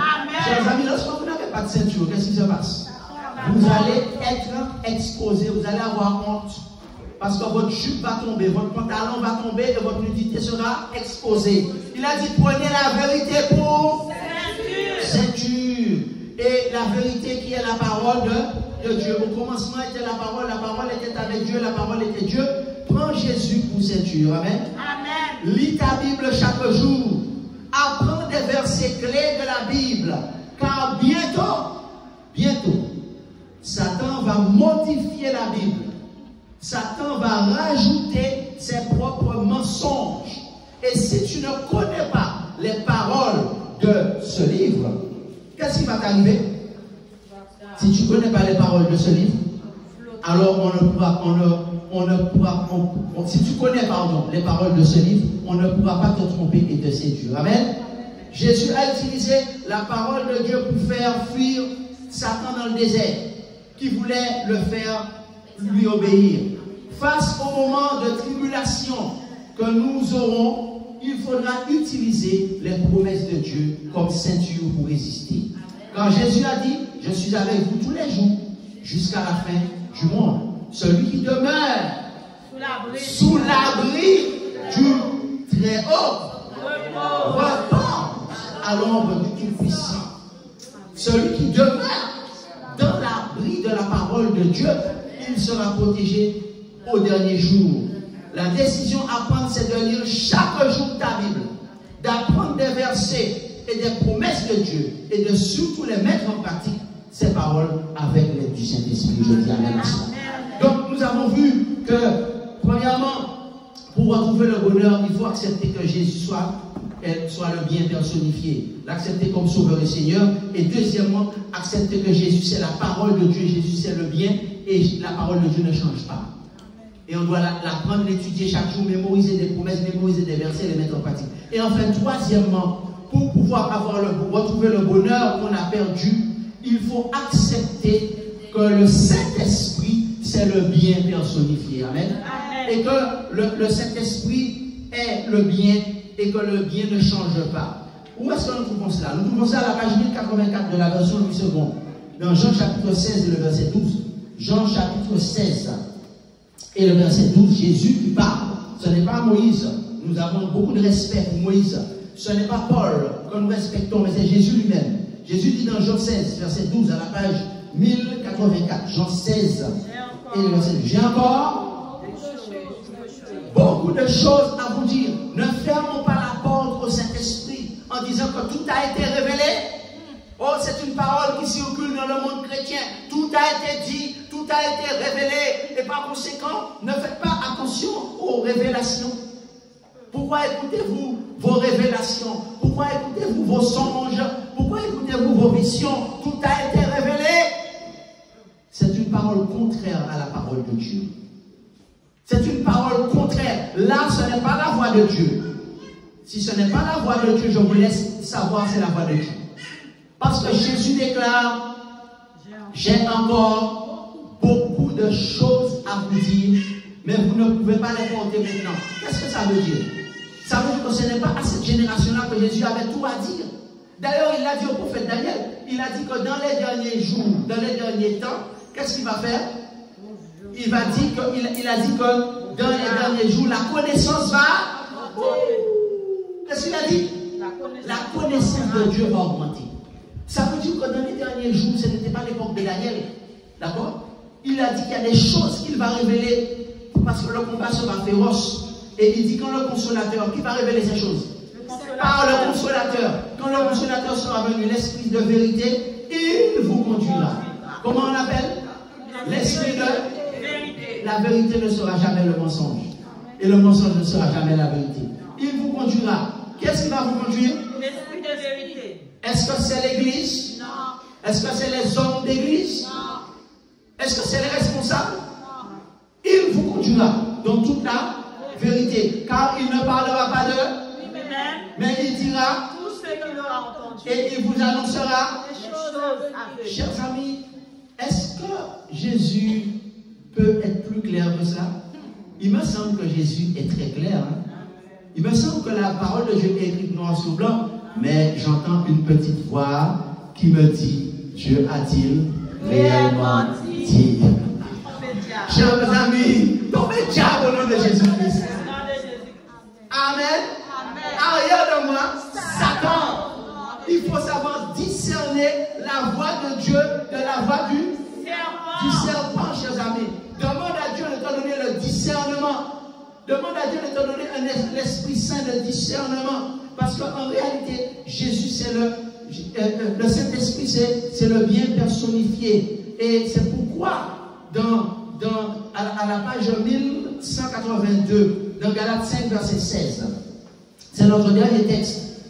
Chers amis, lorsque vous n'avez pas de ceinture, qu'est-ce qui se passe? Vous allez être exposé, vous allez avoir honte. Parce que votre jupe va tomber, votre pantalon va tomber et votre nudité sera exposée. Il a dit: prenez la vérité pour ceinture. Et la vérité qui est la parole de Dieu. Au commencement était la parole était avec Dieu, la parole était Dieu. Prends Jésus pour ceinture. Amen. Amen. Lis ta Bible chaque jour. Apprends des versets clés de la Bible. Car bientôt, Satan va modifier la Bible. Satan va rajouter ses propres mensonges. Et si tu ne connais pas les paroles de ce livre, qu'est-ce qui va t'arriver? Si tu ne connais pas les paroles de ce livre, alors si tu connais, les paroles de ce livre, on ne pourra pas te tromper et te séduire. Amen. Jésus a utilisé la parole de Dieu pour faire fuir Satan dans le désert, qui voulait le faire lui obéir. Face au moment de tribulation que nous aurons, il faudra utiliser les promesses de Dieu comme ceinture pour résister. Quand Jésus a dit: je suis avec vous tous les jours jusqu'à la fin du monde. Celui qui demeure sous l'abri du Très-Haut repose à l'ombre du Tout-Puissant. Celui qui demeure dans l'abri de la parole de Dieu, il sera protégé au dernier jour. La décision à prendre, c'est de lire chaque jour ta Bible, d'apprendre des versets et des promesses de Dieu et de surtout les mettre en pratique, ces paroles, avec l'aide du Saint-Esprit. Je dis amen. Donc nous avons vu que, premièrement, pour retrouver le bonheur, il faut accepter que Jésus soit qu'elle soit le bien personnifié. L'accepter comme sauveur et Seigneur. Et deuxièmement, accepter que Jésus c'est la parole de Dieu, Jésus c'est le bien, et la parole de Dieu ne change pas. Et on doit l'apprendre, l'étudier chaque jour, mémoriser des promesses, mémoriser des versets, les mettre en pratique. Et enfin, troisièmement, pour pouvoir retrouver le bonheur qu'on a perdu, il faut accepter que le Saint-Esprit, c'est le bien personnifié. Amen. Amen. Et que le Saint-Esprit est le bien et que le bien ne change pas. Où est-ce que nous trouvons cela? Nous trouvons ça à la page 1084 de la version Louis II, dans Jean chapitre 16 et le verset 12. Jean chapitre 16 et le verset 12, Jésus qui parle. Ce n'est pas Moïse. Nous avons beaucoup de respect pour Moïse. Ce n'est pas Paul que nous respectons, mais c'est Jésus lui-même. Jésus dit dans Jean 16, verset 12, à la page 1084, Jean 16 et le verset 12. J'ai encore beaucoup de choses à vous dire. Ne fermons pas la porte au Saint-Esprit en disant que tout a été révélé. Oh, c'est une parole qui circule dans le monde chrétien. Tout a été dit, tout a été révélé. Et par conséquent, ne faites pas attention aux révélations. Pourquoi écoutez-vous vos révélations? Pourquoi écoutez-vous vos songes? Pourquoi écoutez-vous vos visions? Tout a été révélé. C'est une parole contraire à la parole de Dieu. C'est une parole contraire. Là, ce n'est pas la voix de Dieu. Si ce n'est pas la voix de Dieu, je vous laisse savoir c'est la voix de Dieu. Parce que Jésus déclare, j'ai encore beaucoup de choses à vous dire, mais vous ne pouvez pas les porter maintenant. Qu'est-ce que ça veut dire? Ça veut dire que ce n'est pas à cette génération-là que Jésus avait tout à dire. D'ailleurs, il l'a dit au prophète Daniel. Il a dit que dans les derniers jours, dans les derniers temps, qu'est-ce qu'il va faire? Il a dit que dans les derniers jours, la connaissance va... Qu'est-ce qu'il a dit? La connaissance de Dieu va augmenter. Ça veut dire que dans les derniers jours, ce n'était pas l'époque de Daniel. D'accord? Il a dit qu'il y a des choses qu'il va révéler parce que le combat sera féroce. Et il dit quand le consolateur, qui va révéler ces choses? Par le consolateur. Quand le consolateur sera venu, l'esprit de vérité, il vous conduira. Comment on l'appelle? L'esprit de vérité. La vérité ne sera jamais le mensonge. Et le mensonge ne sera jamais la vérité. Il vous conduira. Qu'est-ce qui va vous conduire? L'esprit de vérité. Est-ce que c'est l'église? Non. Est-ce que c'est les hommes d'église? Non. Est-ce que c'est les responsables? Non. Il vous conduira dans toute la vérité. Car il ne parlera pas de lui-même, mais il dira tout ce qu'il aura entendu. Et il vous annoncera des choses à faire. Chers amis, est-ce que Jésus peut être plus clair que ça? Il me semble que Jésus est très clair. Hein? Il me semble que la parole de Dieu est écrite noir sur blanc, mais j'entends une petite voix qui me dit, Dieu a-t-il réellement dit? Chers amis, tombez diable au nom de Jésus-Christ. Amen. Arrière de moi, Satan. Il faut savoir discerner la voix de Dieu de la voix du serpent, chers amis. Demande à Dieu de te donner le discernement. Demande à Dieu de te donner l'Esprit Saint de discernement. Parce qu'en réalité, Jésus, c'est le Saint-Esprit, c'est le bien personnifié. Et c'est pourquoi, à la page 1182, dans Galates 5, verset 16, c'est notre dernier texte,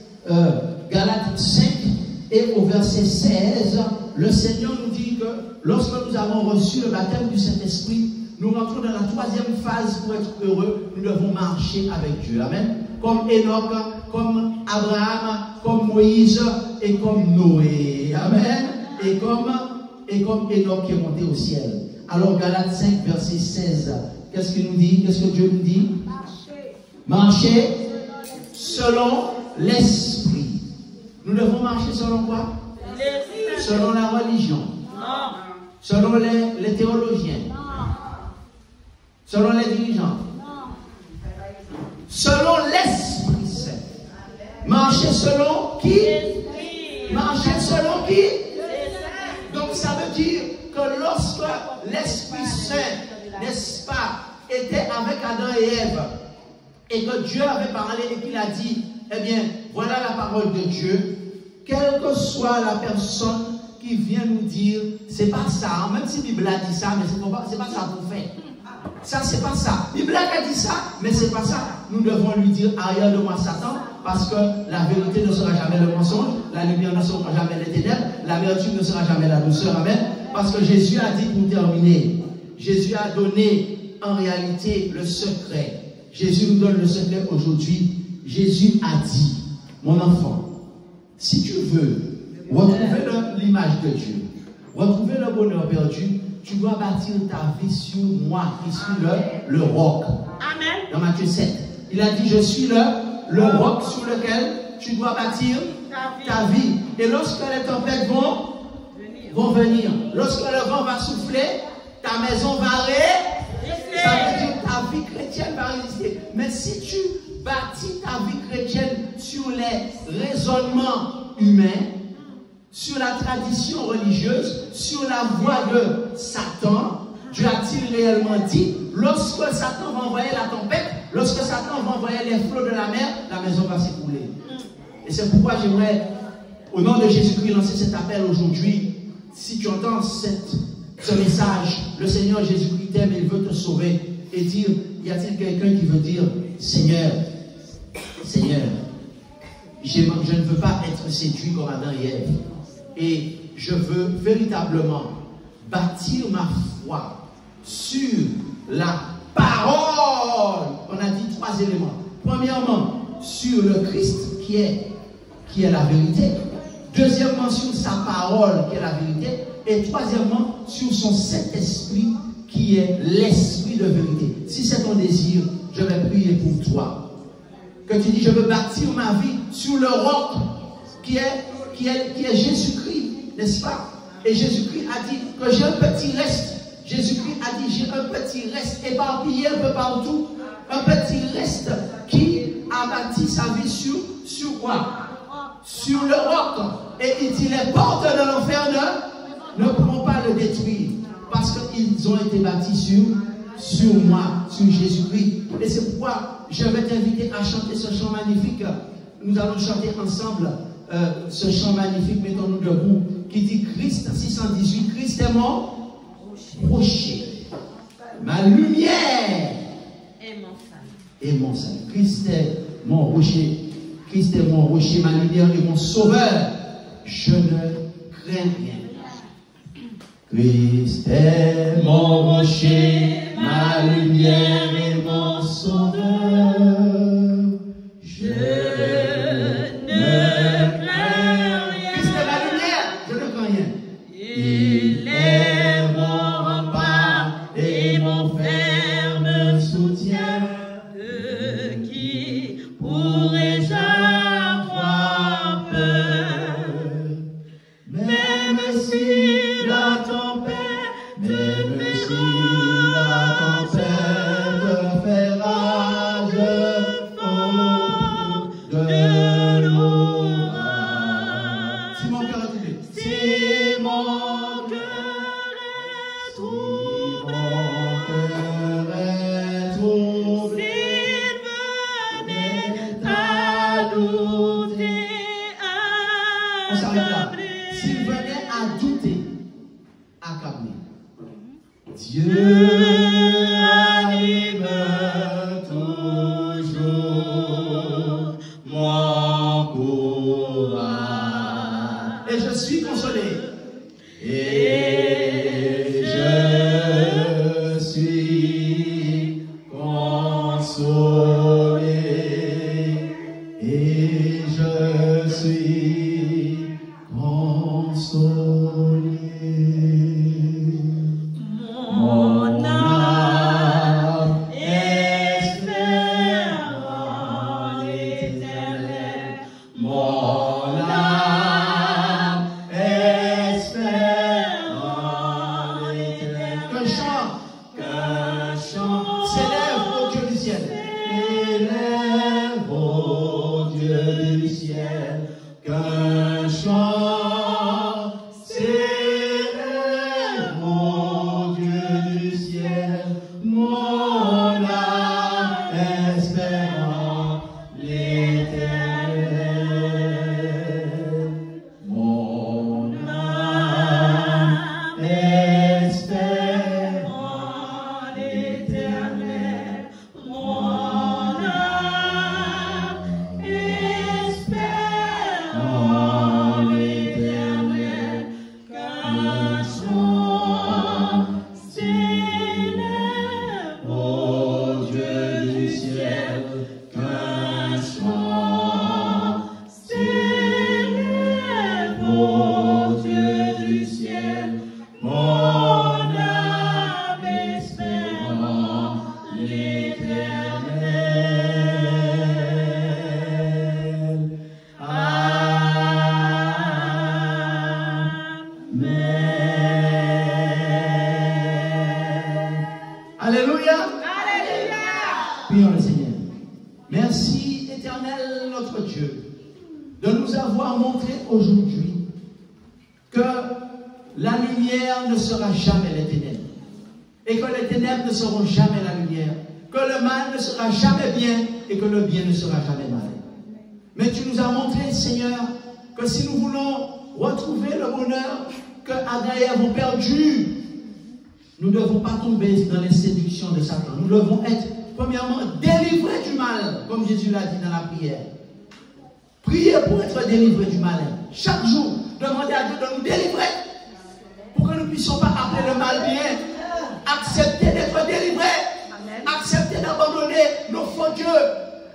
Galates 5, et au verset 16, le Seigneur nous dit que lorsque nous avons reçu le baptême du Saint-Esprit, nous rentrons dans la troisième phase pour être heureux. Nous devons marcher avec Dieu. Amen. Comme Enoch, comme Abraham, comme Moïse et comme Noé. Amen. Et comme Enoch qui est monté au ciel. Alors Galates 5, verset 16. Qu'est-ce qu'il nous dit? Qu'est-ce que Dieu nous dit? Marcher selon l'esprit. Nous devons marcher selon quoi? Selon la religion. Non. Selon les théologiens. Non. Selon les dirigeants. Non. Selon l'Esprit Saint. Marcher selon qui? Marcher selon qui? Donc ça veut dire que lorsque l'Esprit Saint, n'est-ce pas, était avec Adam et Ève, et que Dieu avait parlé et qu'il a dit, eh bien, voilà la parole de Dieu, quelle que soit la personne qui vient nous dire, c'est pas ça, même si la Bible a dit ça, mais c'est pas ça qu'on fait. Ça, c'est pas ça. La Bible a dit ça, mais c'est pas ça. Nous devons lui dire, arrière de moi, Satan, Parce que la vérité ne sera jamais le mensonge, la lumière ne sera jamais les ténèbres, l'amertume ne sera jamais la douceur. Amen. Parce que Jésus a dit pour terminer, Jésus a donné en réalité le secret. Jésus nous donne le secret aujourd'hui. Jésus a dit, mon enfant, si tu veux retrouver l'image de Dieu, retrouver le bonheur perdu, tu dois bâtir ta vie sur moi, qui suis le roc. Amen. Dans Matthieu 7. Il a dit, je suis le roc sur lequel tu dois bâtir ta vie. Et lorsque les tempêtes vont venir, lorsque le vent va souffler, ta maison va résister. Ça veut dire ta vie chrétienne va résister. Mais si tu bâtis ta vie chrétienne sur les raisonnements humains, sur la tradition religieuse, sur la voie de Satan, Dieu a-t-il réellement dit, lorsque Satan va envoyer la tempête, lorsque Satan va envoyer les flots de la mer, la maison va s'écrouler. Et c'est pourquoi j'aimerais, au nom de Jésus-Christ, lancer cet appel aujourd'hui. Si tu entends ce message, le Seigneur Jésus-Christ t'aime, il veut te sauver. Et dire, y a-t-il quelqu'un qui veut dire, Seigneur, Seigneur, je ne veux pas être séduit comme Adam et Ève. Et je veux véritablement bâtir ma foi sur la parole. On a dit 3 éléments. Premièrement, sur le Christ qui est la vérité. Deuxièmement, sur sa parole qui est la vérité. Et troisièmement, sur son Saint-Esprit qui est l'Esprit de vérité. Si c'est ton désir, je vais prier pour toi. Que tu dis, je veux bâtir ma vie sur le roc qui est Jésus-Christ, n'est-ce pas? Et Jésus-Christ a dit que j'ai un petit reste. Jésus-Christ a dit, j'ai un petit reste éparpillé un peu partout. Un petit reste qui a bâti sa vie sur quoi? Sur le roc. Et il dit, les portes de l'enfer ne pourront pas le détruire. Parce qu'ils ont été bâtis sur moi, sur Jésus-Christ. Et c'est pourquoi je vais t'inviter à chanter ce chant magnifique. Nous allons chanter ensemble ce chant magnifique, mettons-nous debout, qui dit Christ 618, Christ est mon rocher, ma lumière et mon salut. Christ est mon rocher, Christ est mon rocher, ma lumière et mon sauveur. Je ne crains rien. Christ est mon rocher, ma lumière et mon sauveur. Je ne crains rien. Christ est ma lumière, je ne crains rien. Il est mon rempart et mon ferme soutien. De qui pourrais-je avoir peur? Même si la tempête, même si la tempête fait rage fort de l'orage. Si mon cœur est troublé, Si mon cœur est troublé, s'il venait à douter, on s'arrête là. accabler, S'il venait à douter, accabler, Dieu anime toujours mon courage. Et je suis consolé. Et je suis consolé. Et je suis consolé. mon âme espère en l'Éternel. Mon âme espère Prions le Seigneur. Merci, Éternel, notre Dieu, de nous avoir montré aujourd'hui que la lumière ne sera jamais les ténèbres et que les ténèbres ne seront jamais la lumière, que le mal ne sera jamais bien et que le bien ne sera jamais mal. Mais tu nous as montré, Seigneur, que si nous voulons retrouver le bonheur que Adam et Ève ont perdu, nous ne devons pas tomber dans les séductions de Satan. Nous devons être, premièrement, délivrés du mal, comme Jésus l'a dit dans la prière. Priez pour être délivrés du mal. Chaque jour, demandez à Dieu de nous délivrer pour que nous ne puissions pas appeler le mal bien. Accepter d'être délivrés. Accepter d'abandonner nos faux dieux.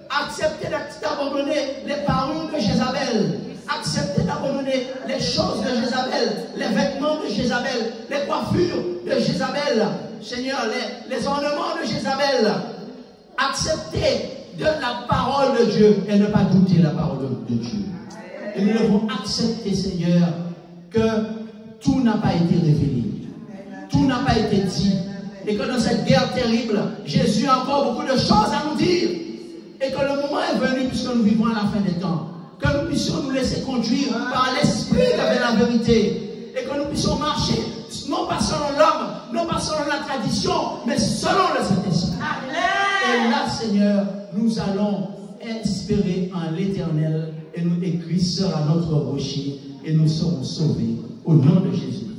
Accepter d'abandonner les parures de Jézabel. Accepter d'abandonner les choses de Jézabel, les vêtements de Jézabel, les coiffures de Jézabel, Seigneur, les ornements de Jézabel. Accepter de la parole de Dieu et ne pas douter la parole de Dieu. Et nous devons accepter, Seigneur, que tout n'a pas été révélé, tout n'a pas été dit, et que dans cette guerre terrible, Jésus a encore beaucoup de choses à nous dire, et que le moment est venu, puisque nous vivons à la fin des temps, que nous puissions nous laisser conduire par l'Esprit avec la vérité, et que nous puissions marcher, non pas selon l'homme, non pas selon la tradition, mais selon le Saint-Esprit. Et là, Seigneur, nous allons espérer en l'Éternel, et Christ sera notre rocher, et nous serons sauvés au nom de Jésus.